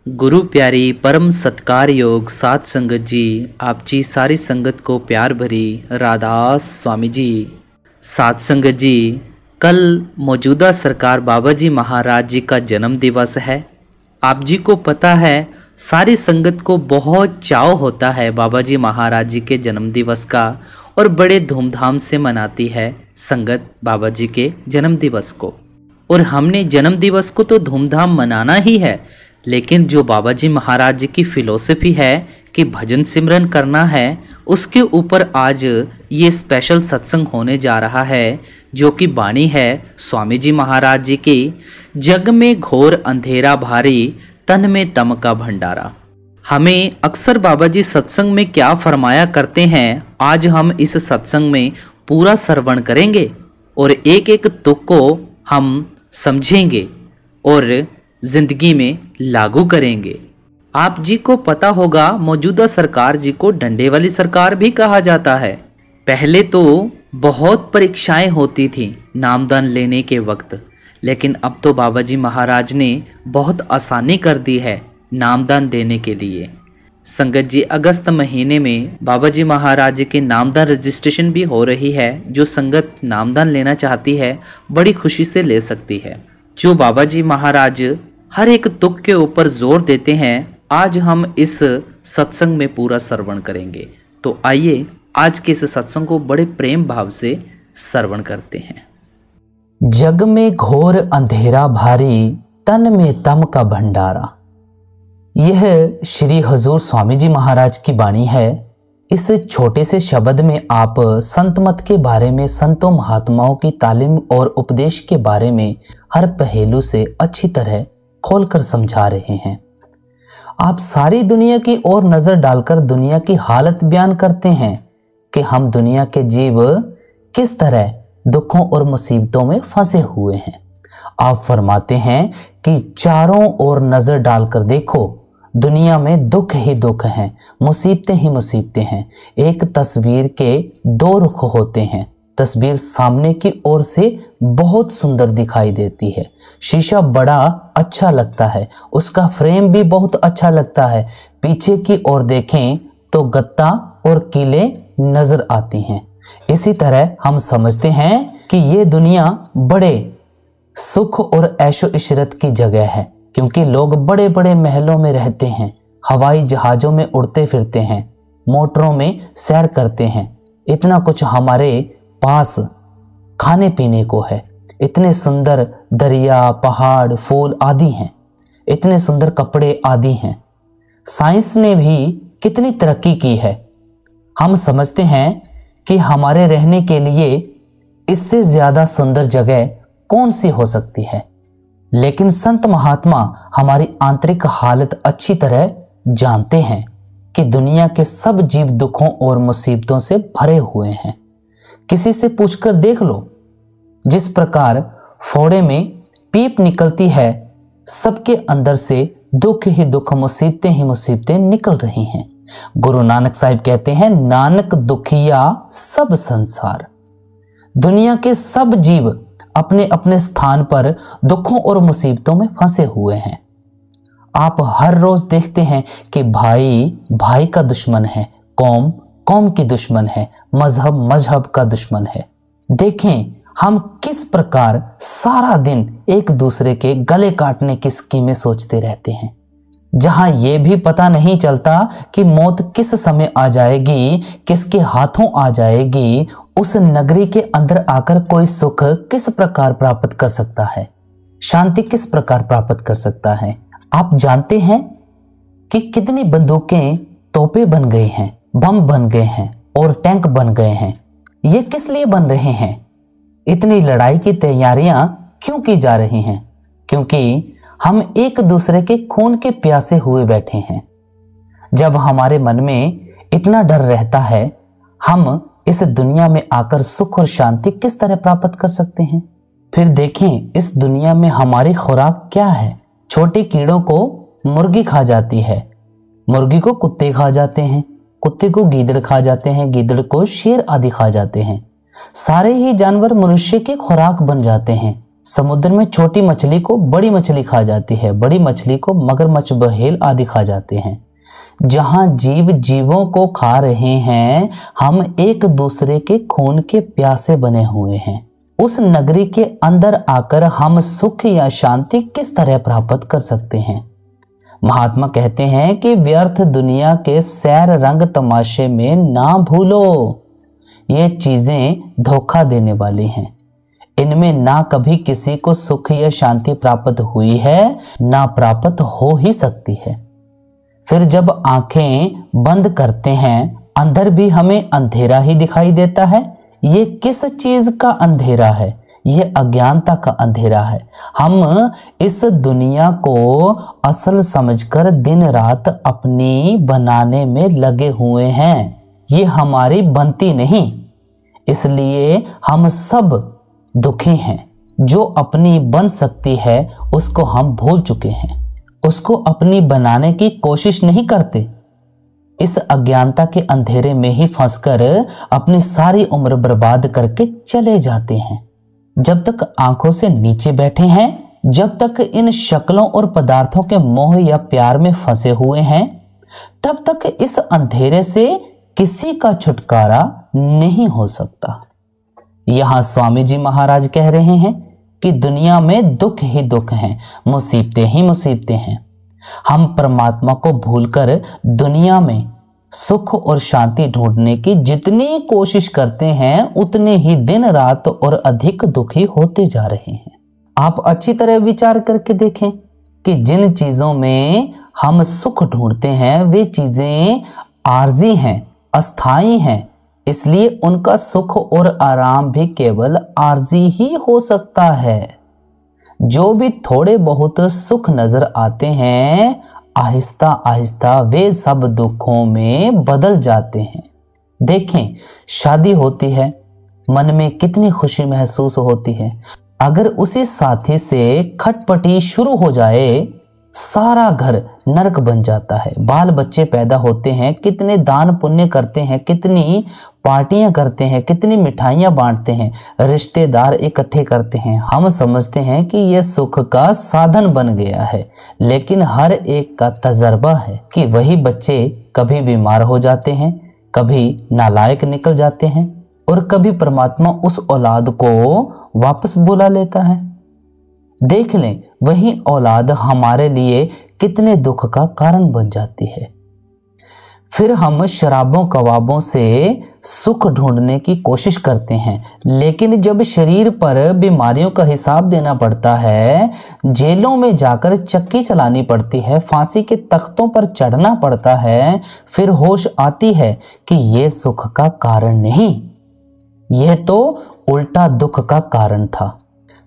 गुरु प्यारी परम सत्कार योग सात संगत जी, आप जी सारी संगत को प्यार भरी राधास स्वामी जी। सात संगत जी, कल मौजूदा सरकार बाबा जी महाराज जी का जन्म दिवस है। आप जी को पता है सारी संगत को बहुत चाव होता है बाबा जी महाराज जी के जन्म दिवस का, और बड़े धूमधाम से मनाती है संगत बाबा जी के जन्म दिवस को। और हमने जन्म दिवस को तो धूमधाम मनाना ही है, लेकिन जो बाबा जी महाराज जी की फिलॉसफी है कि भजन सिमरन करना है, उसके ऊपर आज ये स्पेशल सत्संग होने जा रहा है, जो कि बाणी है स्वामी जी महाराज जी की, जग में घोर अंधेरा भारी तन में तम का भंडारा। हमें अक्सर बाबा जी सत्संग में क्या फरमाया करते हैं, आज हम इस सत्संग में पूरा श्रवण करेंगे और एक एक तुक को हम समझेंगे और जिंदगी में लागू करेंगे। आप जी को पता होगा मौजूदा सरकार जी को डंडे वाली सरकार भी कहा जाता है। पहले तो बहुत परीक्षाएं होती थी नामदान लेने के वक्त, लेकिन अब तो बाबा जी महाराज ने बहुत आसानी कर दी है नामदान देने के लिए। संगत जी, अगस्त महीने में बाबा जी महाराज जी के नामदान रजिस्ट्रेशन भी हो रही है। जो संगत नामदान लेना चाहती है बड़ी खुशी से ले सकती है। जो बाबा जी महाराज हर एक तुक के ऊपर जोर देते हैं, आज हम इस सत्संग में पूरा श्रवण करेंगे। तो आइए आज के इस सत्संग को बड़े प्रेम भाव से श्रवण करते हैं। जग में घोर अंधेरा भारी तन में तम का भंडारा। यह श्री हजूर स्वामी जी महाराज की वाणी है। इस छोटे से शब्द में आप संत मत के बारे में, संतों महात्माओं की तालीम और उपदेश के बारे में हर पहलू से अच्छी तरह खोलकर समझा रहे हैं। आप सारी दुनिया की ओर नजर डालकर दुनिया की हालत बयान करते हैं कि हम दुनिया के जीव किस तरह दुखों और मुसीबतों में फंसे हुए हैं। आप फरमाते हैं कि चारों ओर नजर डालकर देखो, दुनिया में दुख ही दुख हैं, मुसीबतें ही मुसीबतें हैं। एक तस्वीर के दो रुख होते हैं। तस्वीर सामने की ओर से बहुत सुंदर दिखाई देती है, शीशा बड़ा अच्छा लगता है, उसका फ्रेम भी बहुत अच्छा लगता है। पीछे की ओर देखें तो गत्ता और कीले नजर आती हैं। इसी तरह हम समझते हैं कि ये दुनिया बड़े सुख और ऐशो इशरत की जगह है, क्योंकि लोग बड़े बड़े महलों में रहते हैं, हवाई जहाजों में उड़ते फिरते हैं, मोटरों में सैर करते हैं। इतना कुछ हमारे पास खाने पीने को है, इतने सुंदर दरिया, पहाड़, फूल आदि हैं, इतने सुंदर कपड़े आदि हैं। साइंस ने भी कितनी तरक्की की है। हम समझते हैं कि हमारे रहने के लिए इससे ज्यादा सुंदर जगह कौन सी हो सकती है, लेकिन संत महात्मा हमारी आंतरिक हालत अच्छी तरह जानते हैं कि दुनिया के सब जीव दुखों और मुसीबतों से भरे हुए हैं। किसी से पूछकर देख लो, जिस प्रकार फोड़े में पीप निकलती है, सबके अंदर से दुख ही दुख, मुसीबतें ही मुसीबतें निकल रही हैं। गुरु नानक साहिब कहते हैं, नानक दुखिया सब संसार। दुनिया के सब जीव अपने अपने स्थान पर दुखों और मुसीबतों में फंसे हुए हैं। आप हर रोज देखते हैं कि भाई भाई का दुश्मन है, कौम कौम की दुश्मन है, मजहब मजहब का दुश्मन है। देखें हम किस प्रकार सारा दिन एक दूसरे के गले काटने की स्कीमें सोचते रहते हैं, जहां यह भी पता नहीं चलता कि मौत किस समय आ जाएगी, किसके हाथों आ जाएगी। उस नगरी के अंदर आकर कोई सुख किस प्रकार प्राप्त कर सकता है, शांति किस प्रकार प्राप्त कर सकता है। आप जानते हैं कि कितनी बंदूकें तोपे बन गए हैं, बम बन गए हैं और टैंक बन गए हैं। ये किस लिए बन रहे हैं? इतनी लड़ाई की तैयारियां क्यों की जा रही हैं? क्योंकि हम एक दूसरे के खून के प्यासे हुए बैठे हैं। जब हमारे मन में इतना डर रहता है, हम इस दुनिया में आकर सुख और शांति किस तरह प्राप्त कर सकते हैं? फिर देखें इस दुनिया में हमारी खुराक क्या है। छोटे कीड़ों को मुर्गी खा जाती है, मुर्गी को कुत्ते खा जाते हैं, कुत्ते को गीदड़ खा जाते हैं, गीदड़ को शेर आदि खा जाते हैं। सारे ही जानवर मनुष्य की खुराक बन जाते हैं। समुद्र में छोटी मछली को बड़ी मछली खा जाती है, बड़ी मछली को मगरमच्छ, व्हेल आदि खा जाते हैं। जहां जीव जीवों को खा रहे हैं, हम एक दूसरे के खून के प्यासे बने हुए हैं। उस नगरी के अंदर आकर हम सुख या शांति किस तरह प्राप्त कर सकते हैं? महात्मा कहते हैं कि व्यर्थ दुनिया के सैर रंग तमाशे में ना भूलो, ये चीजें धोखा देने वाली हैं। इनमें ना कभी किसी को सुख या शांति प्राप्त हुई है, ना प्राप्त हो ही सकती है। फिर जब आंखें बंद करते हैं, अंदर भी हमें अंधेरा ही दिखाई देता है। ये किस चीज का अंधेरा है? ये अज्ञानता का अंधेरा है। हम इस दुनिया को असल समझकर दिन रात अपनी बनाने में लगे हुए हैं। ये हमारी बनती नहीं, इसलिए हम सब दुखी हैं। जो अपनी बन सकती है उसको हम भूल चुके हैं, उसको अपनी बनाने की कोशिश नहीं करते। इस अज्ञानता के अंधेरे में ही फंसकर अपनी सारी उम्र बर्बाद करके चले जाते हैं। जब तक आंखों से नीचे बैठे हैं, जब तक इन शक्लों और पदार्थों के मोह या प्यार में फंसे हुए हैं, तब तक इस अंधेरे से किसी का छुटकारा नहीं हो सकता। यहां स्वामी जी महाराज कह रहे हैं कि दुनिया में दुख ही दुख हैं, मुसीबतें ही मुसीबतें हैं। हम परमात्मा को भूलकर दुनिया में सुख और शांति ढूंढने की जितनी कोशिश करते हैं, उतने ही दिन रात और अधिक दुखी होते जा रहे हैं। आप अच्छी तरह विचार करके देखें कि जिन चीजों में हम सुख ढूंढते हैं वे चीजें आर्जी हैं, अस्थाई हैं, इसलिए उनका सुख और आराम भी केवल आर्जी ही हो सकता है। जो भी थोड़े बहुत सुख नजर आते हैं, आहिस्ता आहिस्ता वे सब दुखों में बदल जाते हैं। देखें, शादी होती है, मन में कितनी खुशी महसूस होती है। अगर उसी साथी से खटपटी शुरू हो जाए, सारा घर नरक बन जाता है। बाल बच्चे पैदा होते हैं, कितने दान पुण्य करते हैं, कितनी पार्टियां करते हैं, कितनी मिठाइयां बांटते हैं, रिश्तेदार इकट्ठे करते हैं। हम समझते हैं कि यह सुख का साधन बन गया है, लेकिन हर एक का तजर्बा है कि वही बच्चे कभी बीमार हो जाते हैं, कभी नालायक निकल जाते हैं और कभी परमात्मा उस औलाद को वापस बुला लेता है। देख लें, वही औलाद हमारे लिए कितने दुख का कारण बन जाती है। फिर हम शराबों कबाबों से सुख ढूंढने की कोशिश करते हैं, लेकिन जब शरीर पर बीमारियों का हिसाब देना पड़ता है, जेलों में जाकर चक्की चलानी पड़ती है, फांसी के तख्तों पर चढ़ना पड़ता है, फिर होश आती है कि यह सुख का कारण नहीं, यह तो उल्टा दुख का कारण था।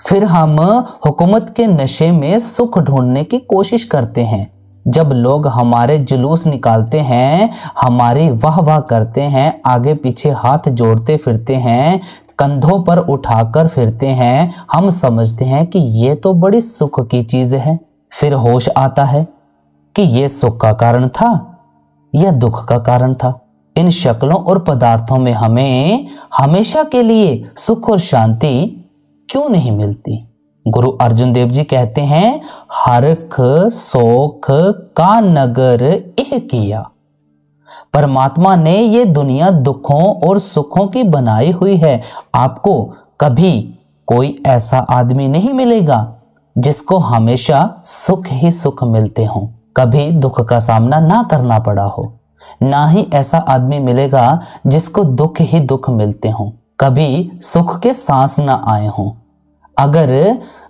फिर हम हुकूमत के नशे में सुख ढूंढने की कोशिश करते हैं। जब लोग हमारे जुलूस निकालते हैं, हमारी वाह वाह करते हैं, आगे पीछे हाथ जोड़ते फिरते हैं, कंधों पर उठाकर फिरते हैं, हम समझते हैं कि ये तो बड़ी सुख की चीज है। फिर होश आता है कि यह सुख का कारण था, यह दुख का कारण था। इन शक्लों और पदार्थों में हमें हमेशा के लिए सुख और शांति क्यों नहीं मिलती? गुरु अर्जुन देव जी कहते हैं, हरख सोख का नगर एह किया। परमात्मा ने ये दुनिया दुखों और सुखों की बनाई हुई है। आपको कभी कोई ऐसा आदमी नहीं मिलेगा जिसको हमेशा सुख ही सुख मिलते हों, कभी दुख का सामना ना करना पड़ा हो। ना ही ऐसा आदमी मिलेगा जिसको दुख ही दुख मिलते हों, कभी सुख के सांस ना आए हों। अगर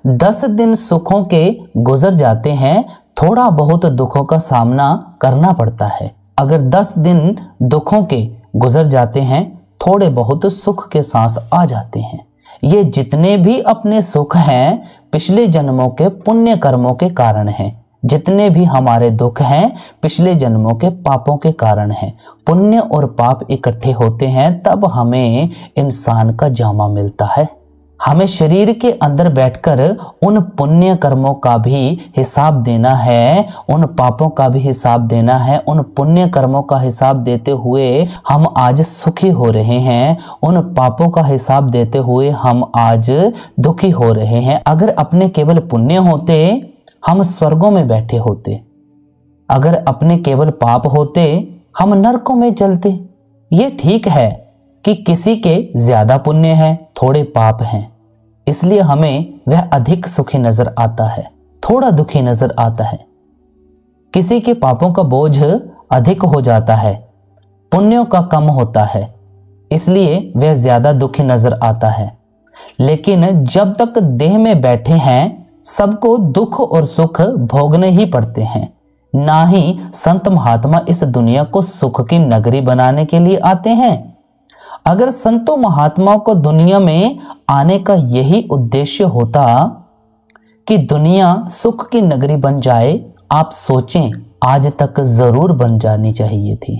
10 दिन सुखों के गुजर जाते हैं, थोड़ा बहुत दुखों का सामना करना पड़ता है। अगर 10 दिन दुखों के गुजर जाते हैं, थोड़े बहुत सुख के सांस आ जाते हैं। ये जितने भी अपने सुख हैं, पिछले जन्मों के पुण्य कर्मों के कारण हैं। जितने भी हमारे दुख हैं, पिछले जन्मों के पापों के कारण हैं। पुण्य और पाप इकट्ठे होते हैं, तब हमें इंसान का जामा मिलता है। हमें शरीर के अंदर बैठकर उन पुण्य कर्मों का भी हिसाब देना है, उन पापों का भी हिसाब देना है। उन पुण्य कर्मों का हिसाब देते हुए हम आज सुखी हो रहे हैं, उन पापों का हिसाब देते हुए हम आज दुखी हो रहे हैं। अगर अपने केवल पुण्य होते हम स्वर्गों में बैठे होते, अगर अपने केवल पाप होते हम नरकों में जलते। ये ठीक है कि किसी के ज्यादा पुण्य है, थोड़े पाप हैं, इसलिए हमें वह अधिक सुखी नजर आता है, थोड़ा दुखी नजर आता है। किसी के पापों का बोझ अधिक हो जाता है, पुण्यों का कम होता है, इसलिए वह ज्यादा दुखी नजर आता है। लेकिन जब तक देह में बैठे हैं सबको दुख और सुख भोगने ही पड़ते हैं। ना ही संत महात्मा इस दुनिया को सुख की नगरी बनाने के लिए आते हैं। अगर संतों महात्माओं को दुनिया में आने का यही उद्देश्य होता कि दुनिया सुख की नगरी बन जाए, आप सोचें आज तक जरूर बन जानी चाहिए थी।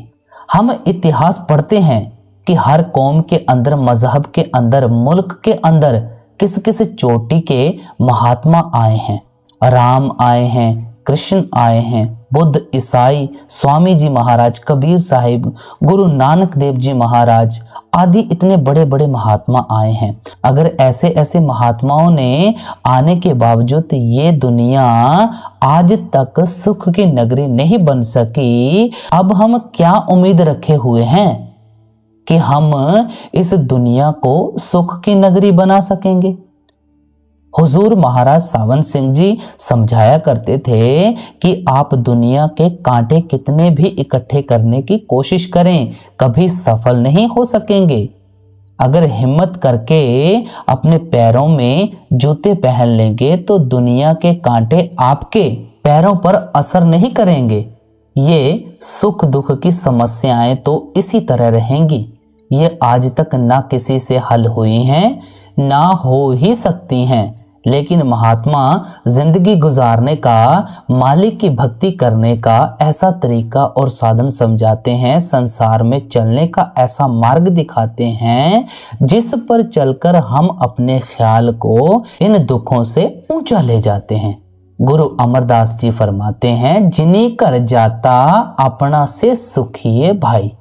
हम इतिहास पढ़ते हैं कि हर कौम के अंदर, मजहब के अंदर, मुल्क के अंदर किस किस चोटी के महात्मा आए हैं। राम आए हैं, कृष्ण आए हैं, बुद्ध, ईसाई, स्वामी जी महाराज, कबीर साहिब, गुरु नानक देव जी महाराज आदि इतने बड़े बड़े महात्मा आए हैं। अगर ऐसे ऐसे महात्माओं ने आने के बावजूद ये दुनिया आज तक सुख की नगरी नहीं बन सकी, अब हम क्या उम्मीद रखे हुए हैं कि हम इस दुनिया को सुख की नगरी बना सकेंगे। हुजूर महाराज सावन सिंह जी समझाया करते थे कि आप दुनिया के कांटे कितने भी इकट्ठे करने की कोशिश करें, कभी सफल नहीं हो सकेंगे। अगर हिम्मत करके अपने पैरों में जूते पहन लेंगे तो दुनिया के कांटे आपके पैरों पर असर नहीं करेंगे। ये सुख दुख की समस्याएं तो इसी तरह रहेंगी। ये आज तक ना किसी से हल हुई हैं, ना हो ही सकती हैं। लेकिन महात्मा जिंदगी गुजारने का, मालिक की भक्ति करने का ऐसा तरीका और साधन समझाते हैं, संसार में चलने का ऐसा मार्ग दिखाते हैं जिस पर चलकर हम अपने ख्याल को इन दुखों से ऊंचा ले जाते हैं। गुरु अमरदास जी फरमाते हैं, जिनी कर जाता अपना से सुखिए भाई।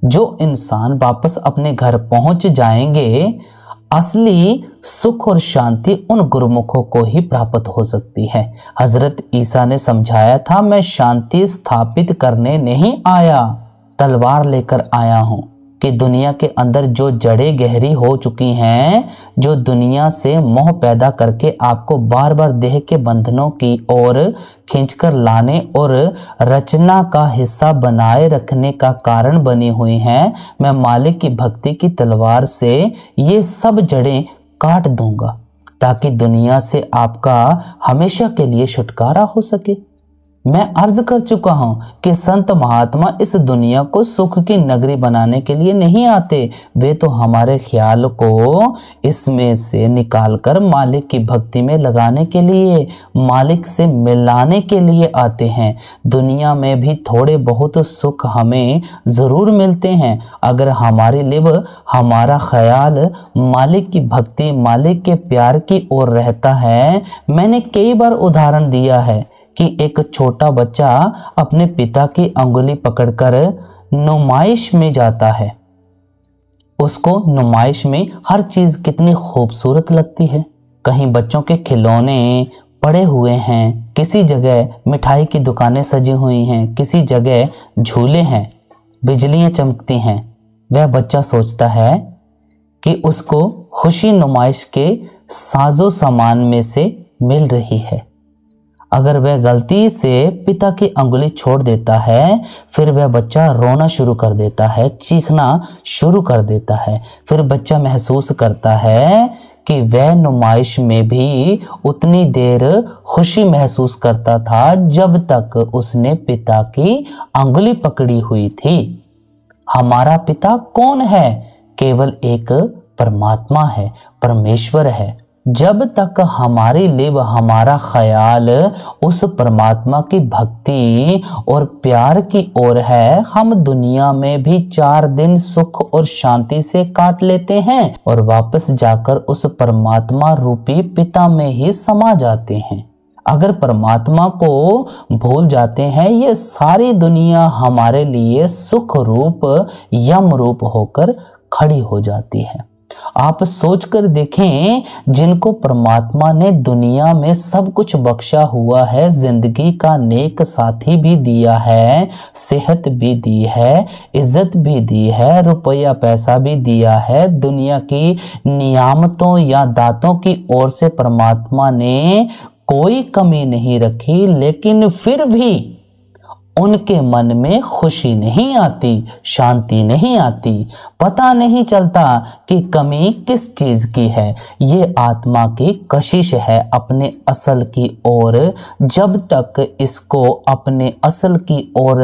जो इंसान वापस अपने घर पहुंच जाएंगे, असली सुख और शांति उन गुरुमुखों को ही प्राप्त हो सकती है। हजरत ईसा ने समझाया था, मैं शांति स्थापित करने नहीं आया, तलवार लेकर आया हूं। कि दुनिया के अंदर जो जड़ें गहरी हो चुकी हैं, जो दुनिया से मोह पैदा करके आपको बार बार देह के बंधनों की ओर खींचकर लाने और रचना का हिस्सा बनाए रखने का कारण बनी हुई हैं, मैं मालिक की भक्ति की तलवार से ये सब जड़ें काट दूंगा ताकि दुनिया से आपका हमेशा के लिए छुटकारा हो सके। मैं अर्ज कर चुका हूं कि संत महात्मा इस दुनिया को सुख की नगरी बनाने के लिए नहीं आते, वे तो हमारे ख्याल को इसमें से निकालकर मालिक की भक्ति में लगाने के लिए, मालिक से मिलाने के लिए आते हैं। दुनिया में भी थोड़े बहुत सुख हमें जरूर मिलते हैं अगर हमारी लिब, हमारा ख्याल मालिक की भक्ति, मालिक के प्यार की ओर रहता है। मैंने कई बार उदाहरण दिया है कि एक छोटा बच्चा अपने पिता की अंगुली पकड़कर नुमाइश में जाता है। उसको नुमाइश में हर चीज कितनी खूबसूरत लगती है। कहीं बच्चों के खिलौने पड़े हुए हैं, किसी जगह मिठाई की दुकानें सजी हुई हैं, किसी जगह झूले हैं, बिजलियां चमकती हैं। वह बच्चा सोचता है कि उसको खुशी नुमाइश के साजो सामान में से मिल रही है। अगर वह गलती से पिता की अंगुली छोड़ देता है, फिर वह बच्चा रोना शुरू कर देता है, चीखना शुरू कर देता है। फिर बच्चा महसूस करता है कि वह नुमाइश में भी उतनी देर खुशी महसूस करता था जब तक उसने पिता की अंगुली पकड़ी हुई थी। हमारा पिता कौन है? केवल एक परमात्मा है, परमेश्वर है। जब तक हमारी लिव हमारा ख्याल उस परमात्मा की भक्ति और प्यार की ओर है, हम दुनिया में भी 4 दिन सुख और शांति से काट लेते हैं और वापस जाकर उस परमात्मा रूपी पिता में ही समा जाते हैं। अगर परमात्मा को भूल जाते हैं, ये सारी दुनिया हमारे लिए सुख रूप यम रूप होकर खड़ी हो जाती है। आप सोचकर देखें, जिनको परमात्मा ने दुनिया में सब कुछ बख्शा हुआ है, जिंदगी का नेक साथी भी दिया है, सेहत भी दी है, इज्जत भी दी है, रुपया पैसा भी दिया है, दुनिया की नियामतों या दातों की ओर से परमात्मा ने कोई कमी नहीं रखी, लेकिन फिर भी उनके मन में खुशी नहीं आती, शांति नहीं आती। पता नहीं चलता कि कमी किस चीज की है। ये आत्मा की कशिश है अपने असल की ओर। जब तक इसको अपने असल की ओर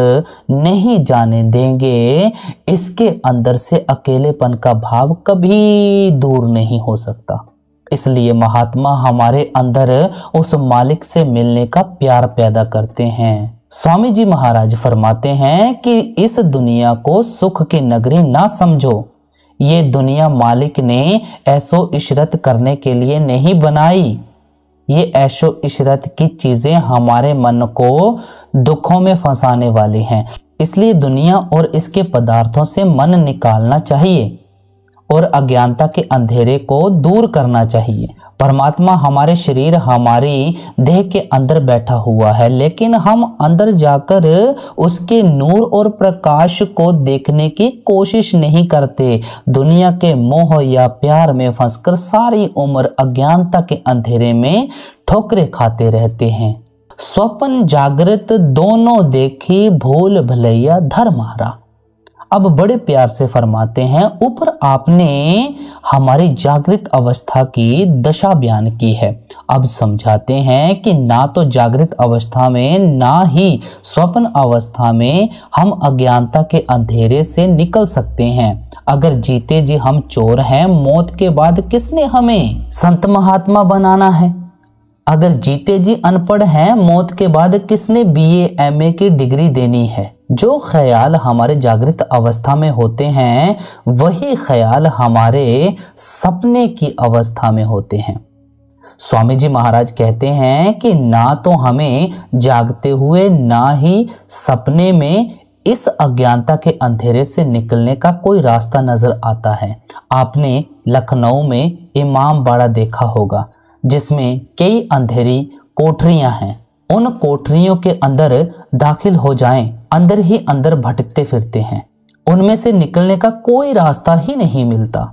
नहीं जाने देंगे, इसके अंदर से अकेलेपन का भाव कभी दूर नहीं हो सकता। इसलिए महात्मा हमारे अंदर उस मालिक से मिलने का प्यार पैदा करते हैं। स्वामी जी महाराज फरमाते हैं कि इस दुनिया को सुख की नगरी ना समझो। ये दुनिया मालिक ने ऐशो इशरत करने के लिए नहीं बनाई। ये ऐशो इशरत की चीजें हमारे मन को दुखों में फंसाने वाली हैं। इसलिए दुनिया और इसके पदार्थों से मन निकालना चाहिए और अज्ञानता के अंधेरे को दूर करना चाहिए। परमात्मा हमारे शरीर, हमारी देह के अंदर बैठा हुआ है, लेकिन हम अंदर जाकर उसके नूर और प्रकाश को देखने की कोशिश नहीं करते। दुनिया के मोह या प्यार में फंसकर सारी उम्र अज्ञानता के अंधेरे में ठोकरें खाते रहते हैं। स्वप्न जागृत दोनों देखी, भूल भलैया धर्मारा। अब बड़े प्यार से फरमाते हैं, ऊपर आपने हमारी जागृत अवस्था की दशा बयान की है। अब समझाते हैं कि ना तो जागृत अवस्था में ना ही स्वप्न अवस्था में हम अज्ञानता के अंधेरे से निकल सकते हैं। अगर जीते जी हम चोर हैं, मौत के बाद किसने हमें संत महात्मा बनाना है? अगर जीते जी अनपढ़ हैं, मौत के बाद किसने BA MA की डिग्री देनी है? जो ख्याल हमारे जागृत अवस्था में होते हैं, वही ख्याल हमारे सपने की अवस्था में होते हैं। स्वामी जी महाराज कहते हैं कि ना तो हमें जागते हुए ना ही सपने में इस अज्ञानता के अंधेरे से निकलने का कोई रास्ता नजर आता है। आपने लखनऊ में इमाम बाड़ा देखा होगा, जिसमें कई अंधेरी कोठरियां हैं। उन कोठरियों के अंदर दाखिल हो जाएं, अंदर ही अंदर भटकते फिरते हैं। उनमें से निकलने का कोई रास्ता ही नहीं मिलता।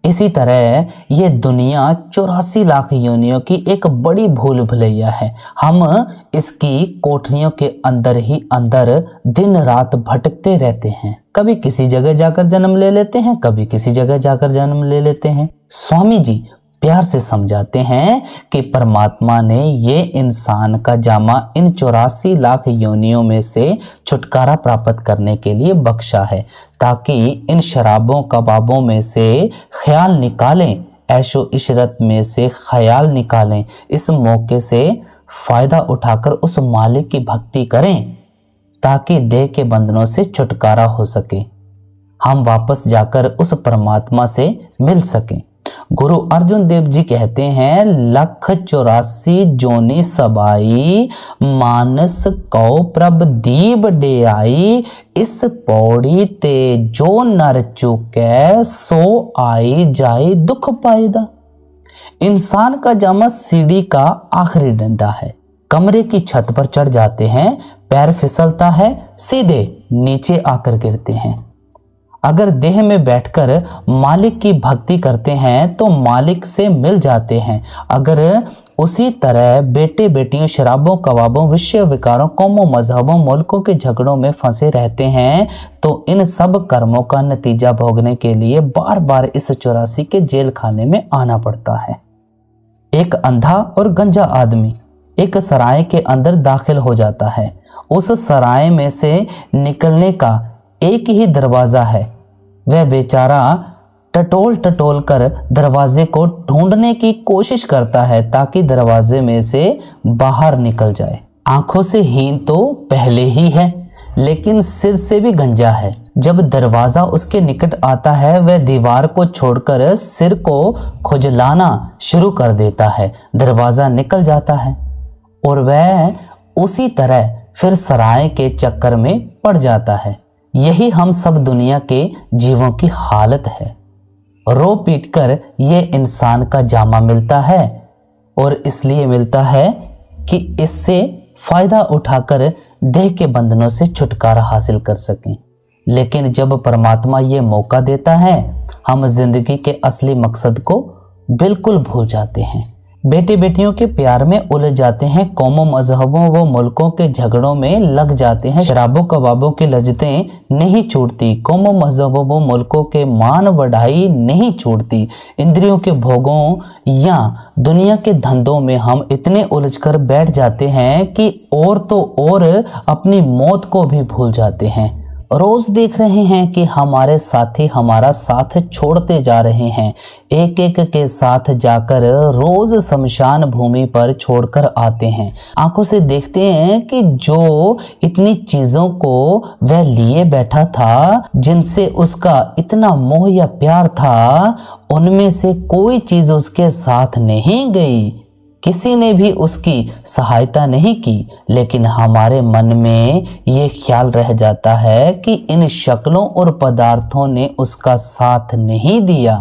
इसी तरह ये दुनिया 84 लाख योनियों की एक बड़ी भूल भुलैया है। हम इसकी कोठरियों के अंदर ही अंदर दिन रात भटकते रहते हैं। कभी किसी जगह जाकर जन्म ले लेते हैं, कभी किसी जगह जाकर जन्म ले लेते हैं। स्वामी जी प्यार से समझाते हैं कि परमात्मा ने ये इंसान का जामा इन 84 लाख योनियों में से छुटकारा प्राप्त करने के लिए बख्शा है, ताकि इन शराबों कबाबों में से ख्याल निकालें, ऐशो इशरत में से ख्याल निकालें। इस मौके से फायदा उठाकर उस मालिक की भक्ति करें, ताकि देह के बंधनों से छुटकारा हो सके, हम वापस जाकर उस परमात्मा से मिल सकें। गुरु अर्जुन देव जी कहते हैं, 184 जोनी सबाई, मानस कौ प्रभ दीब डे आई, इस पौड़ी ते जो नर चुके, सो आई जाए दुख पायदा। इंसान का जामा सीढ़ी का आखिरी डंडा है। कमरे की छत पर चढ़ जाते हैं, पैर फिसलता है, सीधे नीचे आकर गिरते हैं। अगर देह में बैठकर मालिक की भक्ति करते हैं तो मालिक से मिल जाते हैं। अगर उसी तरह बेटे बेटियों, शराबों कबाबों, विषय विकारों, कौमों मजहबों, मुल्कों के झगड़ों में फंसे रहते हैं तो इन सब कर्मों का नतीजा भोगने के लिए बार बार इस 84 के जेल खाने में आना पड़ता है। एक अंधा और गंजा आदमी एक सराय के अंदर दाखिल हो जाता है। उस सराय में से निकलने का एक ही दरवाजा है। वह बेचारा टटोल टटोल कर दरवाजे को ढूंढने की कोशिश करता है ताकि दरवाजे में से बाहर निकल जाए। आंखों से हीन तो पहले ही है, लेकिन सिर से भी गंजा है। जब दरवाजा उसके निकट आता है वह दीवार को छोड़कर सिर को खुजलाना शुरू कर देता है। दरवाजा निकल जाता है और वह उसी तरह फिर सराय के चक्कर में पड़ जाता है। यही हम सब दुनिया के जीवों की हालत है। रो पीट कर ये इंसान का जामा मिलता है और इसलिए मिलता है कि इससे फायदा उठाकर देह के बंधनों से छुटकारा हासिल कर सकें। लेकिन जब परमात्मा ये मौका देता है हम जिंदगी के असली मकसद को बिल्कुल भूल जाते हैं। बेटे बेटियों के प्यार में उलझ जाते हैं, कौमों मजहबों व मुल्कों के झगड़ों में लग जाते हैं। शराबों कबाबों की लज्जतें नहीं छूटती, कौमों मजहबों व मुल्कों के मान बढ़ाई नहीं छूटती। इंद्रियों के भोगों या दुनिया के धंधों में हम इतने उलझकर बैठ जाते हैं कि और तो और अपनी मौत को भी भूल जाते हैं। रोज देख रहे हैं कि हमारे साथी हमारा साथ छोड़ते जा रहे हैं। एक एक के साथ जाकर रोज शमशान भूमि पर छोड़कर आते हैं। आंखों से देखते हैं कि जो इतनी चीजों को वह लिए बैठा था, जिनसे उसका इतना मोह या प्यार था, उनमें से कोई चीज उसके साथ नहीं गई। किसी ने भी उसकी सहायता नहीं की। लेकिन हमारे मन में ये ख्याल रह जाता है कि इन शक्लों और पदार्थों ने उसका साथ नहीं दिया।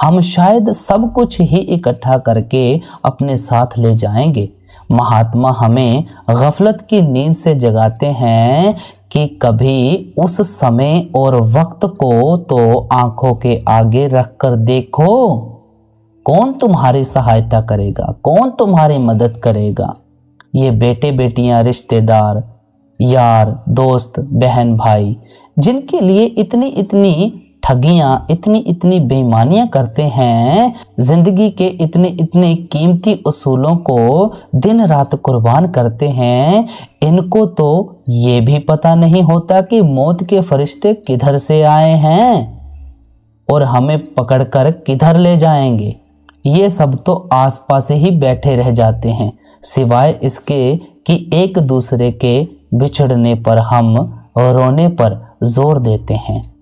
हम शायद सब कुछ ही इकट्ठा करके अपने साथ ले जाएंगे। महात्मा हमें गफलत की नींद से जगाते हैं कि कभी उस समय और वक्त को तो आंखों के आगे रखकर देखो। कौन तुम्हारी सहायता करेगा, कौन तुम्हारी मदद करेगा। ये बेटे बेटियां, रिश्तेदार, यार, दोस्त, बहन, भाई, जिनके लिए इतनी इतनी ठगियां, इतनी इतनी बेईमानियां करते हैं, जिंदगी के इतने इतने कीमती उसूलों को दिन रात कुर्बान करते हैं, इनको तो ये भी पता नहीं होता कि मौत के फरिश्ते किधर से आए हैं और हमें पकड़कर किधर ले जाएंगे। ये सब तो आसपास ही बैठे रह जाते हैं, सिवाय इसके कि एक दूसरे के बिछड़ने पर हम रोने पर जोर देते हैं,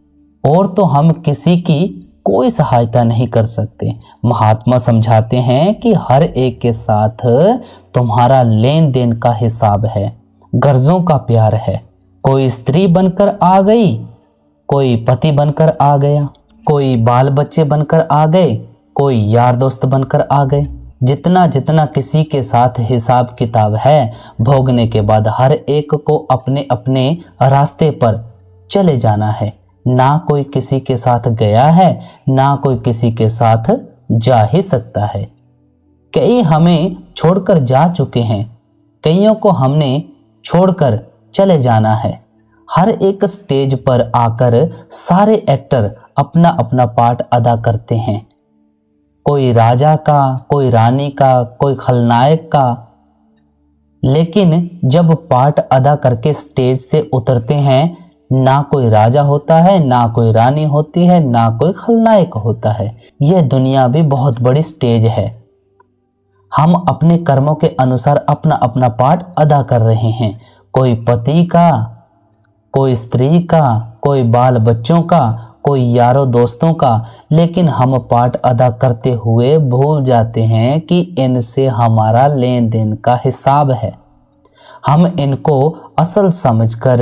और तो हम किसी की कोई सहायता नहीं कर सकते। महात्मा समझाते हैं कि हर एक के साथ तुम्हारा लेन देन का हिसाब है, गर्जों का प्यार है। कोई स्त्री बनकर आ गई, कोई पति बनकर आ गया, कोई बाल बच्चे बनकर आ गए, कोई यार दोस्त बनकर आ गए। जितना जितना किसी के साथ हिसाब किताब है, भोगने के बाद हर एक को अपने अपने रास्ते पर चले जाना है। ना कोई किसी के साथ गया है, ना कोई किसी के साथ जा ही सकता है। कई हमें छोड़कर जा चुके हैं, कईयों को हमने छोड़कर चले जाना है। हर एक स्टेज पर आकर सारे एक्टर अपना अपना पार्ट अदा करते हैं। कोई राजा का, कोई रानी का, कोई खलनायक का। लेकिन जब पार्ट अदा करके स्टेज से उतरते हैं, ना कोई राजा होता है, ना कोई रानी होती है, ना कोई खलनायक होता है। यह दुनिया भी बहुत बड़ी स्टेज है। हम अपने कर्मों के अनुसार अपना अपना पार्ट अदा कर रहे हैं। कोई पति का, कोई स्त्री का, कोई बाल बच्चों का, कोई यारों दोस्तों का। लेकिन हम पार्ट अदा करते हुए भूल जाते हैं कि इनसे हमारा लेन देन का हिसाब है। हम इनको असल समझकर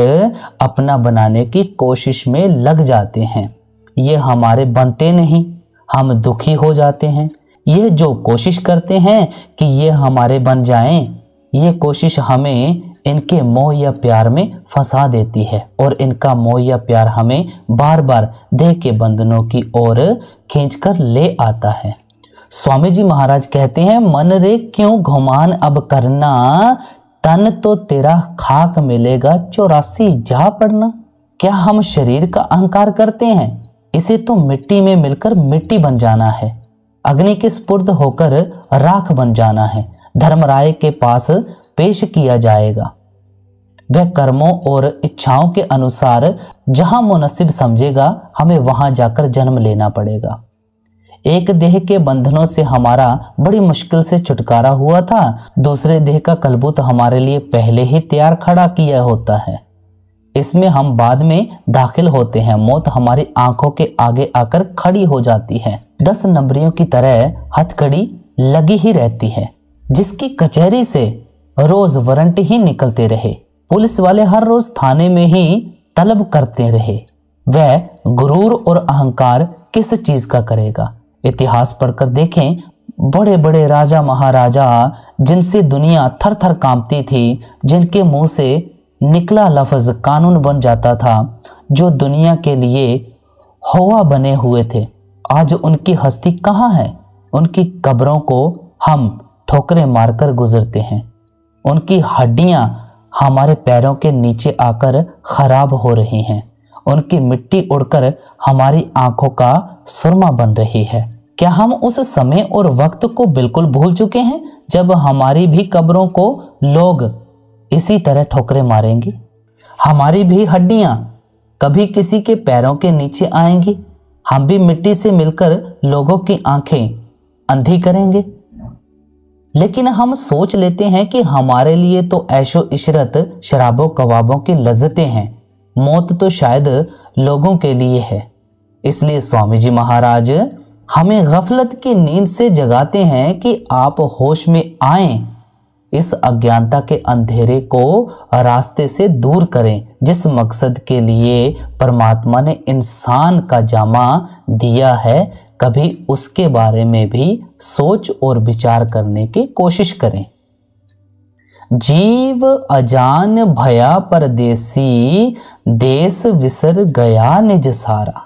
अपना बनाने की कोशिश में लग जाते हैं। ये हमारे बनते नहीं, हम दुखी हो जाते हैं। ये जो कोशिश करते हैं कि ये हमारे बन जाएं, ये कोशिश हमें इनके मोह या प्यार में फंसा देती है, और इनका मोह या प्यार हमें बार बार देह के बंधनों की ओर खींचकर ले आता है। स्वामी जी महाराज कहते हैं, मन रे क्यों घुमान अब करना, तन तो तेरा खाक मिलेगा 84 जा पड़ना। क्या हम शरीर का अहंकार करते हैं? इसे तो मिट्टी में मिलकर मिट्टी बन जाना है, अग्नि के स्पुर्द होकर राख बन जाना है, धर्मराय के पास पेश किया जाएगा। वह कर्मों और इच्छाओं के अनुसार जहां मुनसिब समझेगा हमें वहां जाकर जन्म लेना पड़ेगा। एक देह के बंधनों से हमारा बड़ी मुश्किल से छुटकारा हुआ था, दूसरे देह का कलबुत हमारे लिए पहले ही तैयार खड़ा किया होता है। इसमें हम बाद में दाखिल होते हैं। मौत हमारी आंखों के आगे आकर खड़ी हो जाती है, 10 नंबरियों की तरह हथकड़ी लगी ही रहती है, जिसकी कचहरी से रोज वारंट ही निकलते रहे। पुलिस वाले हर रोज थाने में ही तलब करते रहे। वह गुरूर और अहंकार किस चीज का करेगा? इतिहास पढ़कर देखें, बड़े बड़े राजा महाराजा जिनसे दुनिया थर थर कांपती थी, जिनके मुंह से निकला लफ्ज कानून बन जाता था, जो दुनिया के लिए हवा बने हुए थे, आज उनकी हस्ती कहाँ है? उनकी कब्रों को हम ठोकरें मारकर गुजरते हैं। उनकी हड्डियां हमारे पैरों के नीचे आकर खराब हो रही हैं। उनकी मिट्टी उड़कर हमारी आंखों का सुरमा बन रही है। क्या हम उस समय और वक्त को बिल्कुल भूल चुके हैं जब हमारी भी कब्रों को लोग इसी तरह ठोकरें मारेंगे? हमारी भी हड्डियां कभी किसी के पैरों के नीचे आएंगी। हम भी मिट्टी से मिलकर लोगों की आंखें अंधी करेंगे। लेकिन हम सोच लेते हैं कि हमारे लिए तो ऐशो इशरत, शराबों कबाबों की लज्जतें हैं। मौत तो शायद लोगों के लिए है। इसलिए स्वामी जी महाराज हमें गफलत की नींद से जगाते हैं कि आप होश में आएं, इस अज्ञानता के अंधेरे को रास्ते से दूर करें, जिस मकसद के लिए परमात्मा ने इंसान का जामा दिया है। कभी उसके बारे में भी सोच और विचार करने की कोशिश करें। जीव अजान भया परदेसी, देश विसर गया निज सारा।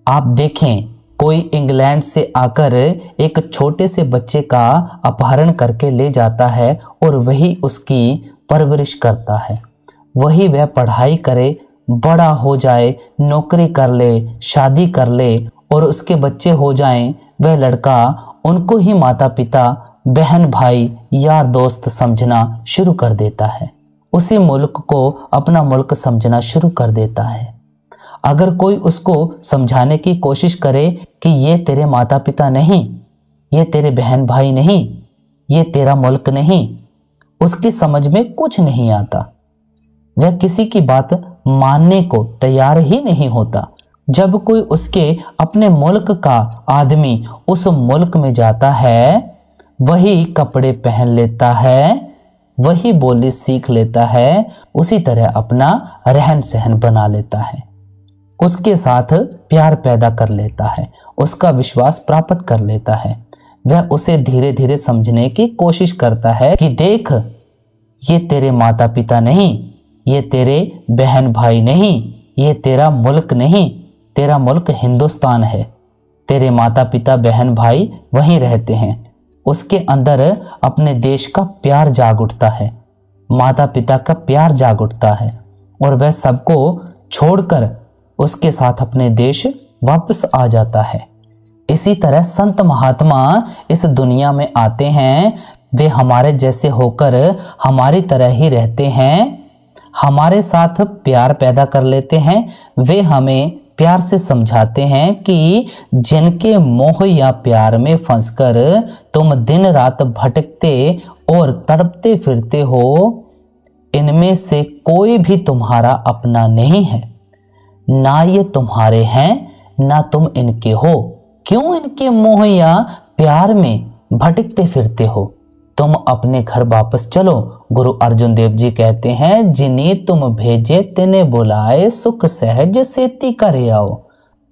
आप देखें, कोई इंग्लैंड से आकर एक छोटे से बच्चे का अपहरण करके ले जाता है और वही उसकी परवरिश करता है। वही वह पढ़ाई करे, बड़ा हो जाए, नौकरी कर ले, शादी कर ले और उसके बच्चे हो जाएं। वह लड़का उनको ही माता पिता, बहन भाई, यार दोस्त समझना शुरू कर देता है। उसी मुल्क को अपना मुल्क समझना शुरू कर देता है। अगर कोई उसको समझाने की कोशिश करे कि ये तेरे माता पिता नहीं, ये तेरे बहन भाई नहीं, ये तेरा मुल्क नहीं, उसकी समझ में कुछ नहीं आता। वह किसी की बात मानने को तैयार ही नहीं होता। जब कोई उसके अपने मुल्क का आदमी उस मुल्क में जाता है, वही कपड़े पहन लेता है, वही बोली सीख लेता है, उसी तरह अपना रहन सहन बना लेता है, उसके साथ प्यार पैदा कर लेता है, उसका विश्वास प्राप्त कर लेता है। वह उसे धीरे धीरे समझने की कोशिश करता है कि देख, ये तेरे माता पिता नहीं, ये तेरे बहन भाई नहीं, ये तेरा मुल्क नहीं, तेरा मुल्क हिंदुस्तान है। तेरे माता पिता बहन भाई वहीं रहते हैं। उसके अंदर अपने देश का प्यार जाग उठता है, माता पिता का प्यार जाग उठता है और वह सबको छोड़कर उसके साथ अपने देश वापस आ जाता है। इसी तरह संत महात्मा इस दुनिया में आते हैं। वे हमारे जैसे होकर हमारी तरह ही रहते हैं, हमारे साथ प्यार पैदा कर लेते हैं। वे हमें प्यार से समझाते हैं कि जिनके मोह या प्यार में फंसकर तुम दिन रात भटकते और तड़पते फिरते हो, इनमें से कोई भी तुम्हारा अपना नहीं है। ना ये तुम्हारे हैं, ना तुम इनके हो। क्यों इनके मोह या प्यार में भटकते फिरते हो? तुम अपने घर वापस चलो। गुरु अर्जुन देव जी कहते हैं, जिन्हें तुम भेजे तिन्हें बुलाए, सुख सहज सेती करे आओ।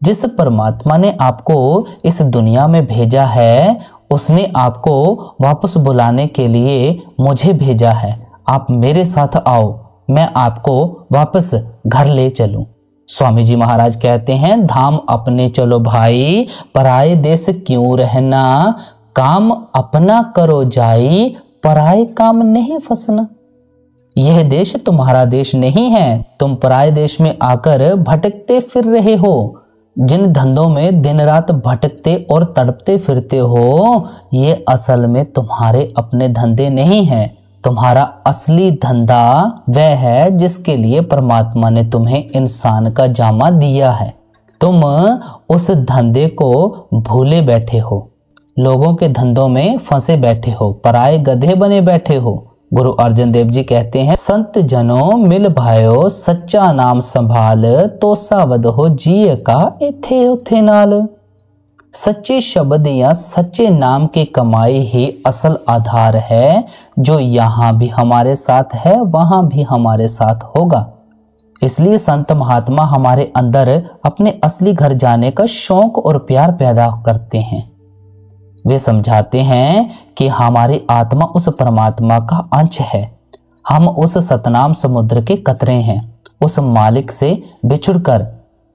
जिस परमात्मा ने आपको इस दुनिया में भेजा है, उसने आपको वापस बुलाने के लिए मुझे भेजा है। आप मेरे साथ आओ, मैं आपको वापस घर ले चलूं। स्वामी जी महाराज कहते हैं, धाम अपने चलो भाई, पराए देश क्यों रहना। काम अपना करो जाई, पराए काम नहीं फंसना। यह देश तुम्हारा देश नहीं है, तुम पराए देश में आकर भटकते फिर रहे हो। जिन धंधों में दिन रात भटकते और तड़पते फिरते हो, ये असल में तुम्हारे अपने धंधे नहीं हैं। तुम्हारा असली धंधा वह है जिसके लिए परमात्मा ने तुम्हें इंसान का जामा दिया है। तुम उस धंधे को भूले बैठे हो, लोगों के धंधों में फंसे बैठे हो, पराए गधे बने बैठे हो। गुरु अर्जन देव जी कहते हैं, संत जनों मिल भायो सच्चा नाम संभाल, तो सावध हो जिए का इथे उथे नाल। सच्चे शब्द या सच्चे नाम की कमाई ही असल आधार है, जो यहाँ भी हमारे साथ है वहां भी हमारे साथ होगा। इसलिए संत महात्मा हमारे अंदर अपने असली घर जाने का शौक और प्यार पैदा करते हैं। वे समझाते हैं कि हमारी आत्मा उस परमात्मा का अंश है, हम उस सतनाम समुद्र के कतरे हैं। उस मालिक से बिछुड़कर